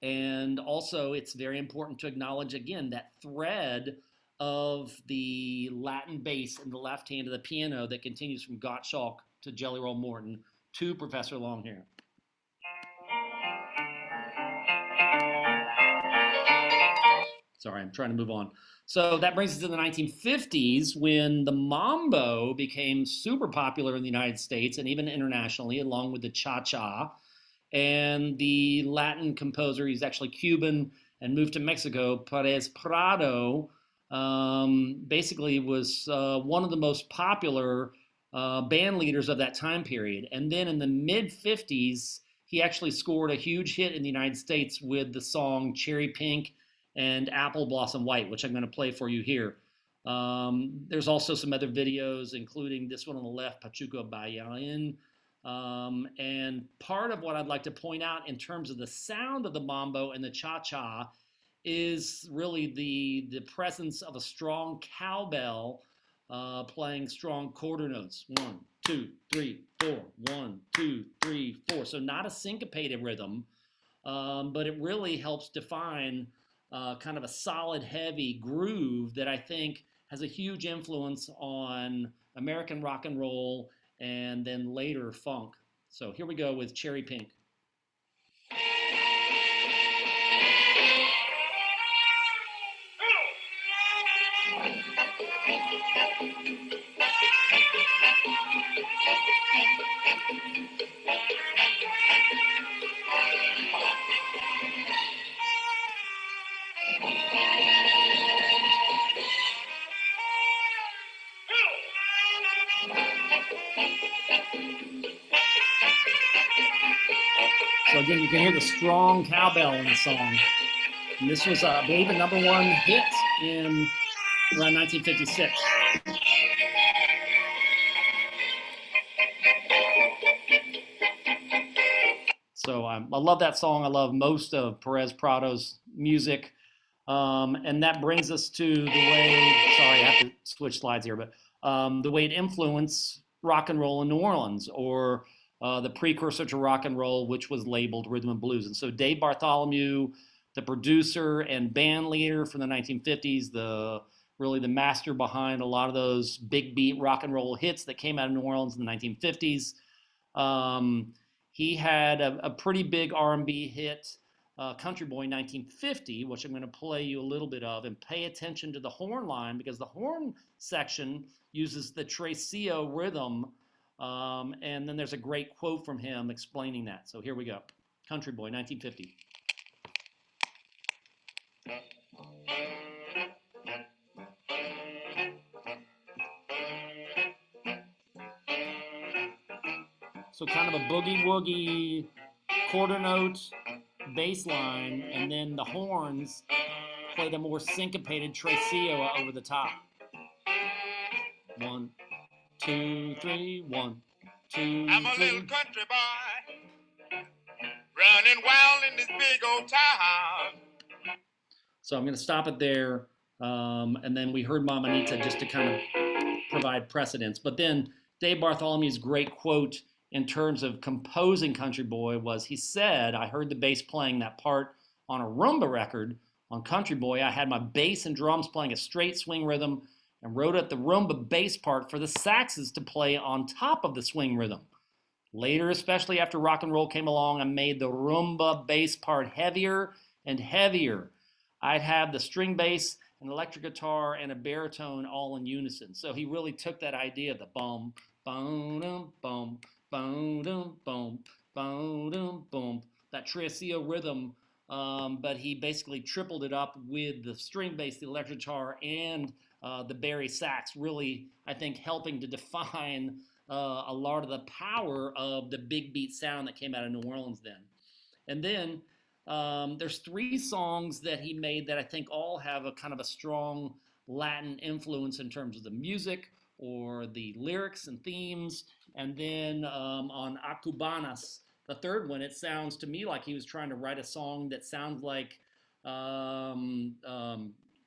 And also, it's very important to acknowledge again that thread of the Latin bass in the left hand of the piano that continues from Gottschalk to Jelly Roll Morton to Professor Longhair. Sorry, I'm trying to move on. So that brings us to the 1950s when the mambo became super popular in the United States and even internationally, along with the cha-cha. And the Latin composer, he's actually Cuban and moved to Mexico, Perez Prado, basically was one of the most popular band leaders of that time period. And then in the mid 50s, he actually scored a huge hit in the United States with the song Cherry Pink and Apple Blossom White, which I'm going to play for you here. There's also some other videos, including this one on the left, Pachuco Bayan. And part of what I'd like to point out in terms of the sound of the mambo and the cha-cha is really the presence of a strong cowbell playing strong quarter notes. 1, 2, 3, 4. 1, 2, 3, 4. So not a syncopated rhythm, but it really helps define kind of a solid, heavy groove that I think has a huge influence on American rock and roll and then later funk. So here we go with Cherry Pink. So again, you can hear the strong cowbell in the song. And this was, I believe, a #1 hit in around 1956. So I love that song. I love most of Perez Prado's music. And that brings us to the way, sorry, I have to switch slides here, but the way it influenced rock and roll in New Orleans, or the precursor to rock and roll, which was labeled rhythm and blues. And so Dave Bartholomew, the producer and band leader from the 1950s, really the master behind a lot of those big beat rock and roll hits that came out of New Orleans in the 1950s. He had a pretty big R&B hit, Country Boy 1950, which I'm going to play you a little bit of, and pay attention to the horn line because the horn section uses the tresillo rhythm. And then there's a great quote from him explaining that. So here we go. Country Boy 1950. So kind of a boogie-woogie quarter note bass line, and then the horns play the more syncopated tresillo over the top. 1, 2, 3, 1, 2, I'm a 3. little country boy running wild in this big old town. So I'm going to stop it there, and then we heard Mama Anita just to kind of provide precedence. But then Dave Bartholomew's great quote in terms of composing Country Boy was, he said, I heard the bass playing that part on a rumba record on Country Boy. I had my bass and drums playing a straight swing rhythm and wrote up the rumba bass part for the saxes to play on top of the swing rhythm. Later, especially after rock and roll came along, I made the rumba bass part heavier and heavier. I'd have the string bass, an electric guitar, and a baritone all in unison. So he really took that idea, the bum, bum, bum, boom, boom, boom, boom, boom, that tresillo rhythm, but he basically tripled it up with the string bass, the electric guitar, and the bari sax, really, I think, helping to define a lot of the power of the big beat sound that came out of New Orleans then. And then there's 3 songs that he made that I think all have a kind of a strong Latin influence in terms of the music or the lyrics and themes. And then on Acubanas, the third one, it sounds to me like he was trying to write a song that sounds like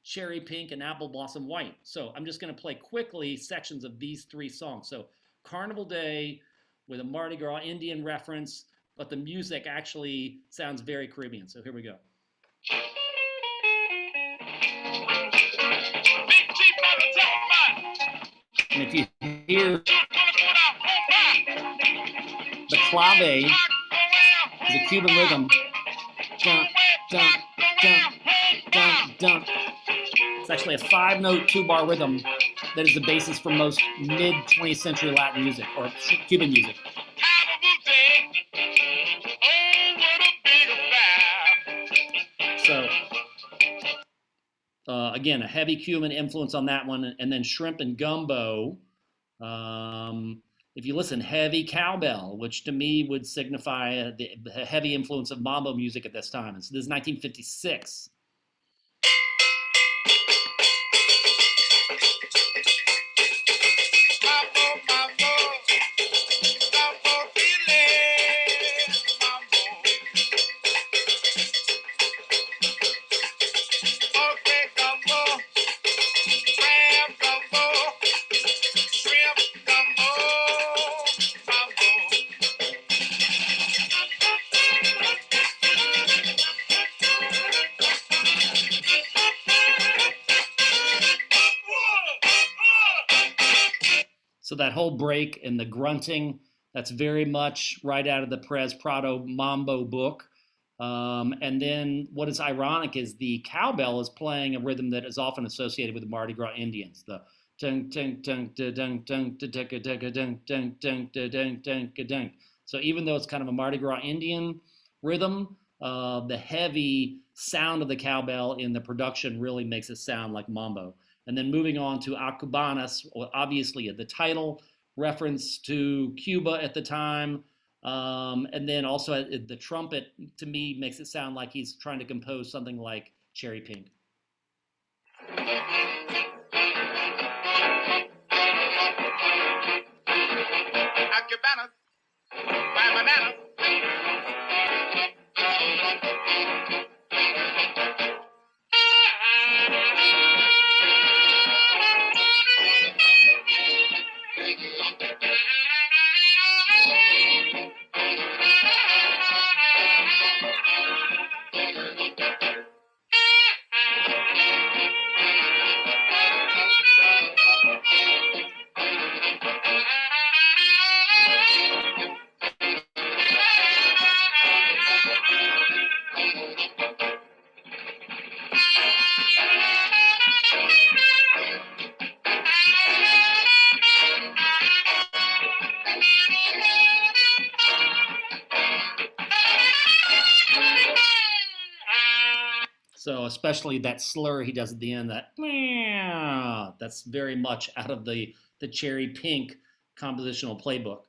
Cherry Pink, and Apple Blossom White. So I'm just going to play quickly sections of these 3 songs. So Carnival Day with a Mardi Gras Indian reference, but the music actually sounds very Caribbean. So here we go. And if you hear the clave is a Cuban rhythm. Dun, dun, dun, dun, dun. It's actually a 5-note 2-bar rhythm that is the basis for most mid-20th century Latin music or Cuban music. So, again, a heavy Cuban influence on that one, and then Shrimp and Gumbo. If you listen, heavy cowbell, which to me would signify the heavy influence of mambo music at this time. And so this is 1956. So that whole break and the grunting, that's very much right out of the Perez Prado Mambo book. And then what is ironic is the cowbell is playing a rhythm that is often associated with the Mardi Gras Indians. The ding ding ding ding ding ding ding ding ding ding ding ding. So even though it's kind of a Mardi Gras Indian rhythm, the heavy sound of the cowbell in the production really makes it sound like mambo. And then moving on to A Cubanas, obviously the title reference to Cuba at the time. And then also the trumpet, to me, makes it sound like he's trying to compose something like Cherry Pink. A Cubanas, buy bananas. So especially that slur he does at the end, that's very much out of the Cherry Pink compositional playbook.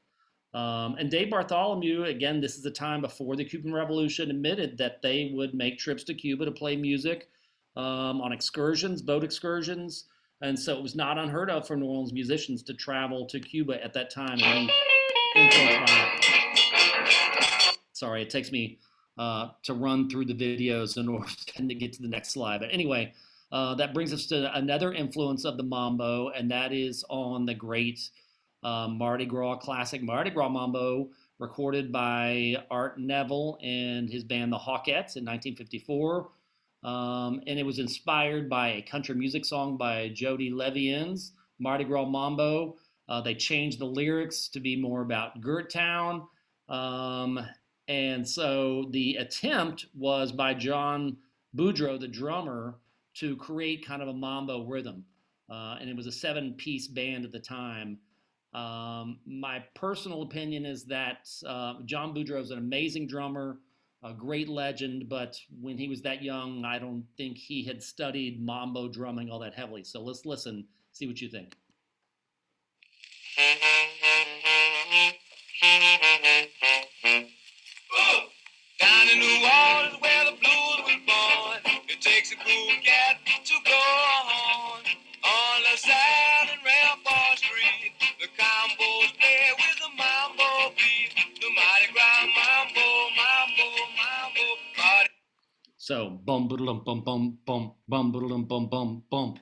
And Dave Bartholomew, again, this is a time before the Cuban Revolution, admitted that they would make trips to Cuba to play music on excursions, boat excursions. And so it was not unheard of for New Orleans musicians to travel to Cuba at that time and be influenced by that. Sorry, it takes me to run through the videos in order to get to the next slide. But anyway, that brings us to another influence of the mambo, and that is on the great Mardi Gras classic Mardi Gras Mambo, recorded by Art Neville and his band the Hawkettes in 1954. And it was inspired by a country music song by Jody Levian's Mardi Gras Mambo. They changed the lyrics to be more about Gert Town. And so the attempt was by John Boudreaux, the drummer, to create kind of a mambo rhythm. And it was a 7-piece band at the time. My personal opinion is that John Boudreaux is an amazing drummer, a great legend, but when he was that young, I don't think he had studied mambo drumming all that heavily. So let's listen, see what you think. Down in New Orleans where the blues was born, it takes a cool cat to go on the side and Rampart Street. The combos play with the mambo beat, the Mardi Gras mambo, mambo, mambo, Mardi. So bum bum bum bum bum bum bum bum bum bum.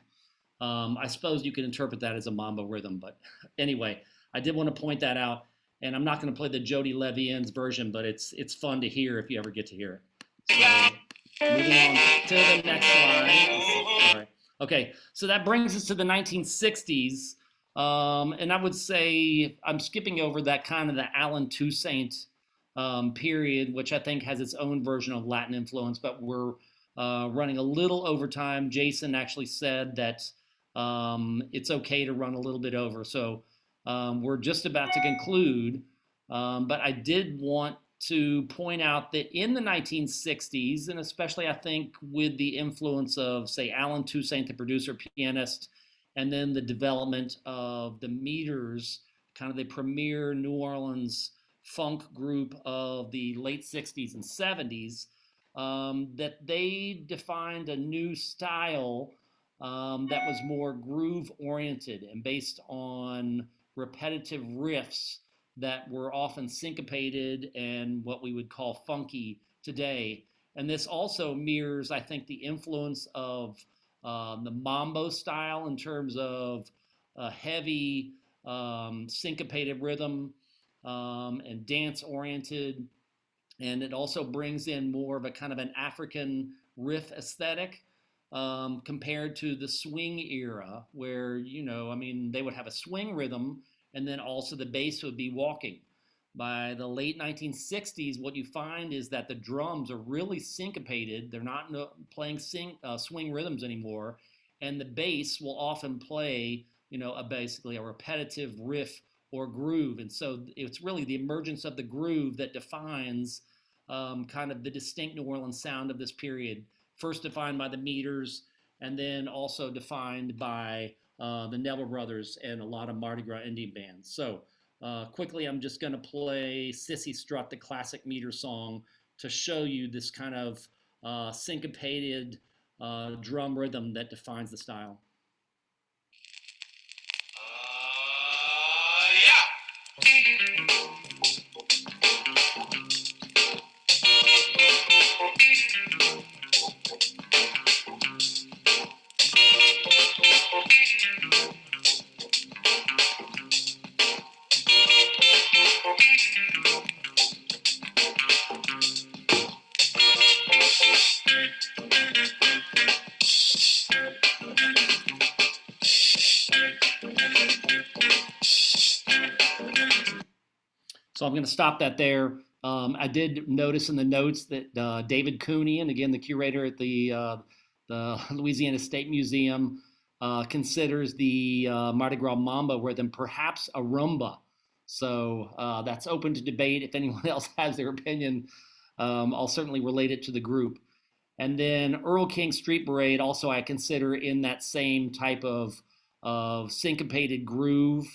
I suppose you could interpret that as a mambo rhythm, but anyway, I did want to point that out. And I'm not going to play the Jody Levien's version, but it's fun to hear if you ever get to hear it. So moving on to the next slide. Sorry. Okay, so that brings us to the 1960s. And I would say I'm skipping over that kind of the Alan Toussaint period, which I think has its own version of Latin influence, but we're running a little over time. Jason actually said that it's okay to run a little bit over. So we're just about to conclude, but I did want to point out that in the 1960s, and especially I think with the influence of, say, Alan Toussaint, the producer, pianist, and then the development of the Meters, kind of the premier New Orleans funk group of the late 60s and 70s, that they defined a new style that was more groove oriented and based on repetitive riffs that were often syncopated and what we would call funky today. And this also mirrors, I think, the influence of the mambo style in terms of heavy syncopated rhythm and dance oriented. And it also brings in more of a kind of an African riff aesthetic compared to the swing era, where, you know, I mean, they would have a swing rhythm and then also the bass would be walking. By the late 1960s, what you find is that the drums are really syncopated. They're not playing swing rhythms anymore. And the bass will often play, you know, basically a repetitive riff or groove. And so it's really the emergence of the groove that defines kind of the distinct New Orleans sound of this period. First defined by the Meters, and then also defined by the Neville Brothers and a lot of Mardi Gras Indian bands. So quickly, I'm just going to play Sissy Strut, the classic Meter song, to show you this kind of syncopated drum rhythm that defines the style. So I'm going to stop that there. I did notice in the notes that David Cooney, and again, the curator at the Louisiana State Museum, considers the Mardi Gras Mambo rhythm perhaps a rumba. So that's open to debate. If anyone else has their opinion, I'll certainly relate it to the group. And then Earl King Street Parade also I consider in that same type of syncopated groove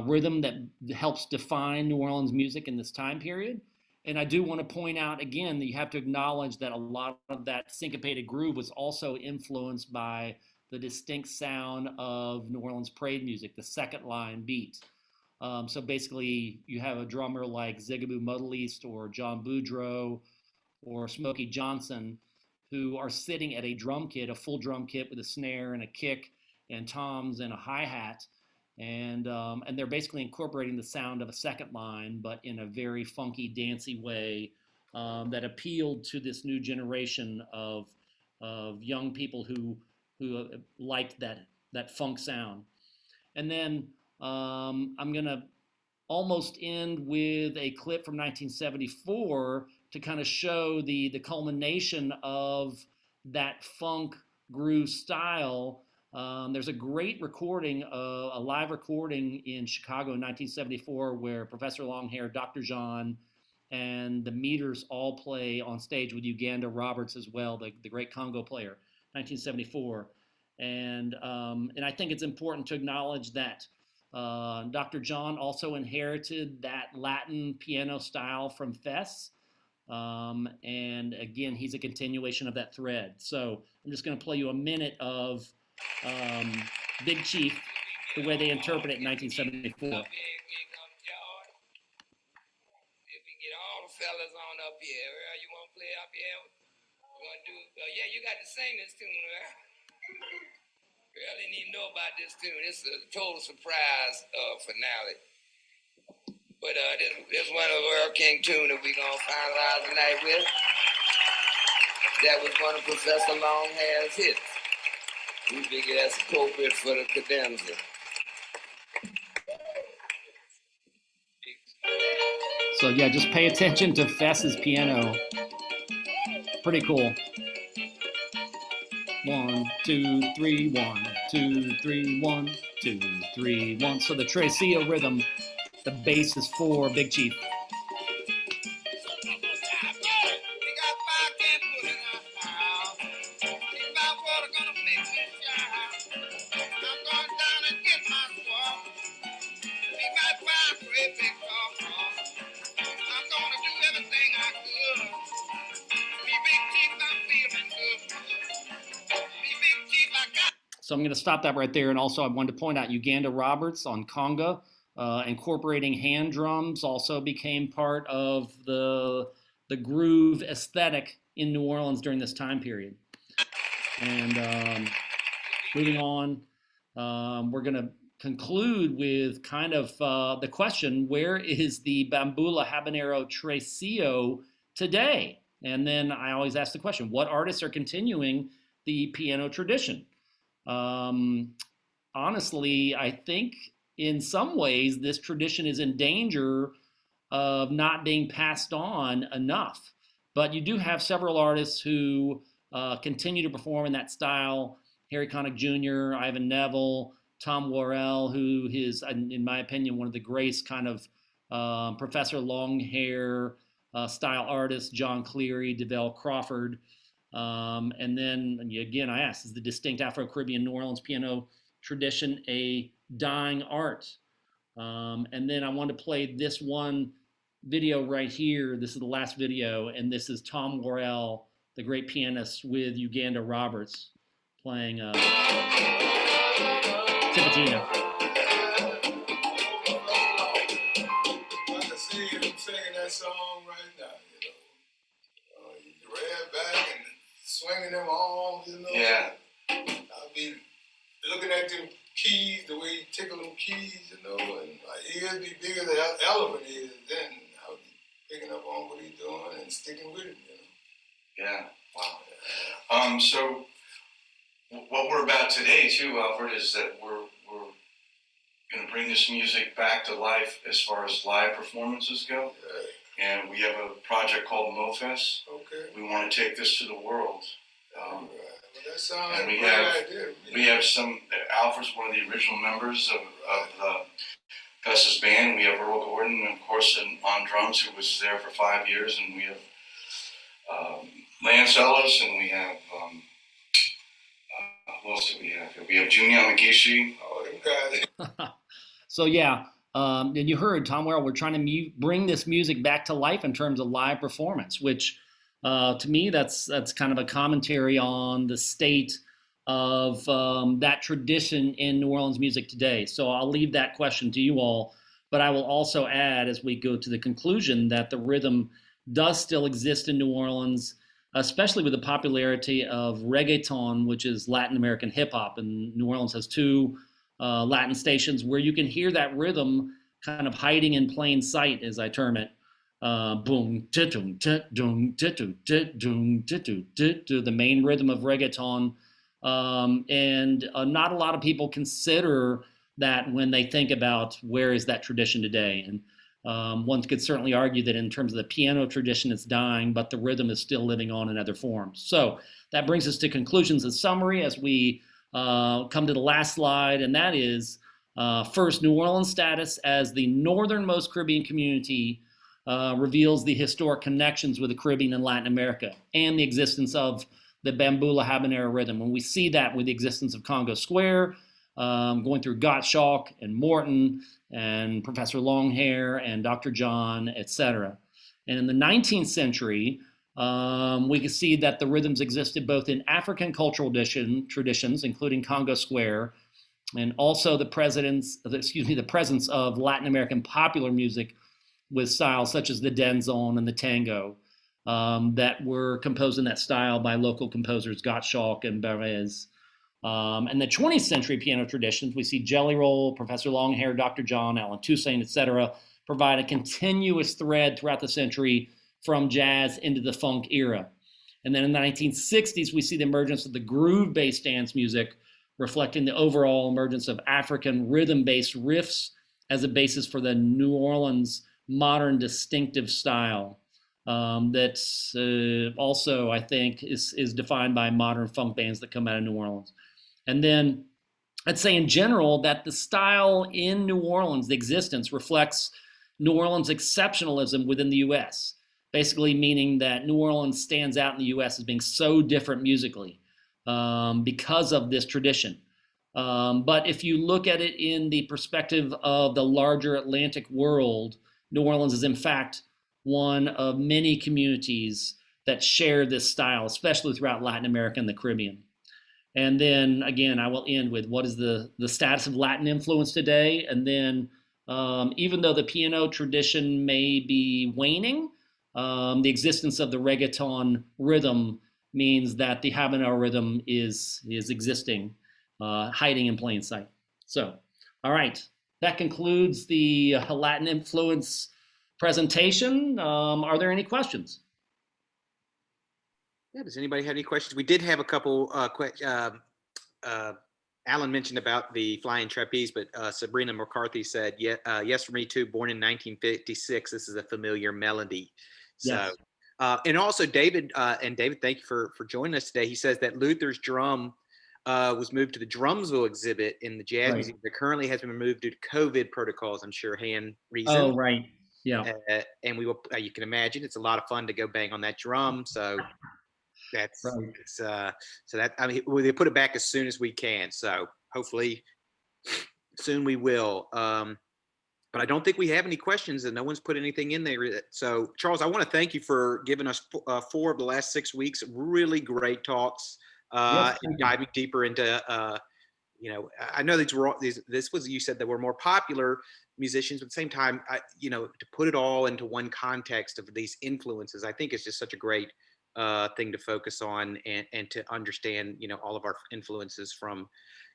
rhythm that helps define New Orleans music in this time period. And I do want to point out again that you have to acknowledge that a lot of that syncopated groove was also influenced by the distinct sound of New Orleans parade music, the second line beat. So basically, you have a drummer like Zigaboo Modaliste or John Boudreaux or Smokey Johnson who are sitting at a drum kit, a full drum kit with a snare and a kick and toms and a hi-hat. And they're basically incorporating the sound of a second line, but in a very funky, dancey way that appealed to this new generation of young people who liked that funk sound. And then I'm gonna almost end with a clip from 1974 to kind of show the culmination of that funk groove style. There's a great recording, a live recording in Chicago in 1974 where Professor Longhair, Dr. John, and the Meters all play on stage with Uganda Roberts as well, the great Congo player, 1974. And I think it's important to acknowledge that Dr. John also inherited that Latin piano style from Fess. And again, he's a continuation of that thread. So I'm just going to play you a minute of Big Chief, the way they interpret it in 1974. If we get all the fellas on up here, you want to play up here? Yeah, you got to sing this tune, right? Girl, didn't even know about this tune. It's a total surprise finale. But this one of Earl King tune that we're gonna finalize tonight with. That was one of Professor Longhair's hits. We figure that's appropriate for the cadenza. So yeah, just pay attention to Fess's piano. Pretty cool. 1, 2, 3, 1, 2, 3, 1, 2, 3, 1. So the Tresillo rhythm, the bass is for Big Chief. So I'm going to stop that right there. And also I wanted to point out Uganda Roberts on conga, incorporating hand drums also became part of the groove aesthetic in New Orleans during this time period. And moving on, we're going to conclude with kind of the question, where is the Bambula Habanero Tresillo today? And then I always ask the question, what artists are continuing the piano tradition? Honestly, I think in some ways this tradition is in danger of not being passed on enough. But you do have several artists who continue to perform in that style. Harry Connick Jr., Ivan Neville, Tom Worrell, who is, in my opinion, one of the greatest kind of Professor Longhair style artists, John Cleary, DeVell Crawford. And then again, I asked, is the distinct Afro-Caribbean New Orleans piano tradition a dying art? And then I want to play this one video right here. This is the last video, and this is Tom Worrell, the great pianist, with Uganda Roberts playing Tipatina. I can see him singing that song right now, you know. You ran back and swinging them arms, you know. Yeah. I'll be looking at them keys, the way he tickle them keys, you know, and my ears be bigger than an elephant is. Then I'll be picking up on what he's doing and sticking with it, you know. Yeah. Wow. So what we're about today too, Alfred, is that we're going to bring this music back to life as far as live performances go. And we have a project called MoFest. Okay. We want to take this to the world. Well, that sounds like And a great idea. we have some, Alfred's one of the original members of Gus's band. We have Earl Gordon, of course, on drums, who was there for 5 years. And we have Lance Ellis, and we have, who else do we have? We have Junior Yamagishi. Oh, them guys. So yeah, and you heard Tom Worrell, we're trying to bring this music back to life in terms of live performance, which to me, that's kind of a commentary on the state of that tradition in New Orleans music today. So I'll leave that question to you all, but I will also add, as we go to the conclusion, that the rhythm does still exist in New Orleans, especially with the popularity of reggaeton, which is Latin American hip hop. And New Orleans has two Latin stations where you can hear that rhythm kind of hiding in plain sight, as I term it. Boom, titum, tit, doom, titu, tit, doom, titu, tit, the main rhythm of reggaeton. And not a lot of people consider that when they think about where is that tradition today. And one could certainly argue that in terms of the piano tradition, it's dying, but the rhythm is still living on in other forms. So that brings us to conclusions and summary as we come to the last slide, and that is first, New Orleans' status as the northernmost Caribbean community reveals the historic connections with the Caribbean and Latin America and the existence of the Bambula Habanero rhythm. And we see that with the existence of Congo Square, going through Gottschalk and Morton and Professor Longhair and Dr. John, etc. And in the 19th century, we can see that the rhythms existed both in African cultural traditions, including Congo Square, and also the presence of Latin American popular music with styles such as the danzón and the tango. that were composed in that style by local composers Gottschalk and Berez. And the 20th century piano traditions, we see Jelly Roll, Professor Longhair, Dr. John, Alan Toussaint, etc., provide a continuous thread throughout the century from jazz into the funk era. And then in the 1960s, we see the emergence of the groove-based dance music, reflecting the overall emergence of African rhythm-based riffs as a basis for the New Orleans modern distinctive style. That's also, I think, is defined by modern funk bands that come out of New Orleans. And then I'd say in general that the style in New Orleans, the existence, reflects New Orleans exceptionalism within the U.S., basically meaning that New Orleans stands out in the U.S. as being so different musically because of this tradition. But if you look at it in the perspective of the larger Atlantic world, New Orleans is in fact one of many communities that share this style, especially throughout Latin America and the Caribbean. And then again, I will end with what is the status of Latin influence today. And then even though the piano tradition may be waning, the existence of the reggaeton rhythm means that the habanero rhythm is existing, hiding in plain sight. So, all right, that concludes the Latin influence presentation. Are there any questions? Yeah, does anybody have any questions? We did have a couple Alan mentioned about the flying trapeze, but Sabrina McCarthy said, yes, for me too, born in 1956, this is a familiar melody. Yes. So, and also David, thank you for joining us today. He says that Luther's drum was moved to the Drumsville exhibit in the Jazz Museum, but currently has been removed due to COVID protocols, I'm sure, hand reasons. Oh, right. Yeah. And we will, you can imagine, it's a lot of fun to go bang on that drum. So that's right. so that, I mean, they put it back as soon as we can. So hopefully soon we will. But I don't think we have any questions, and no one's put anything in there. So Charles, I want to thank you for giving us 4 of the last 6 weeks. Really great talks, Yes, and diving deeper into, I know this was, you said that we're more popular musicians, but at the same time, to put it all into one context of these influences, I think is just such a great thing to focus on, and to understand, all of our influences from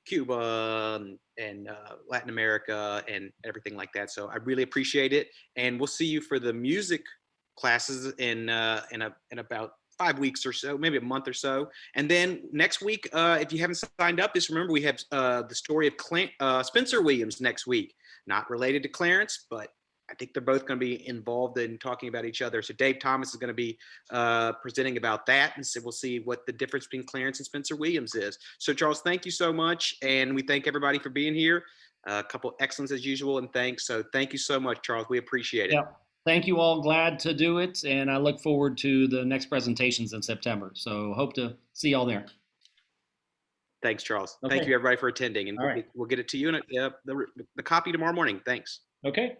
Cuba and Latin America and everything like that. So I really appreciate it, and we'll see you for the music classes in about 5 weeks or so, maybe a month or so. And then next week, if you haven't signed up, just remember we have the story of Spencer Williams next week. Not related to Clarence, but I think they're both going to be involved in talking about each other. So Dave Thomas is going to be presenting about that, and so we'll see what the difference between Clarence and Spencer Williams is. So Charles, thank you so much, and we thank everybody for being here. A couple excellence as usual, and thanks. So thank you so much, Charles. We appreciate it. Yeah. Thank you all. Glad to do it, and I look forward to the next presentations in September. So hope to see y'all there. Thanks, Charles. Okay. Thank you, everybody, for attending, and All right. we'll get it to you in the copy tomorrow morning. Thanks. Okay.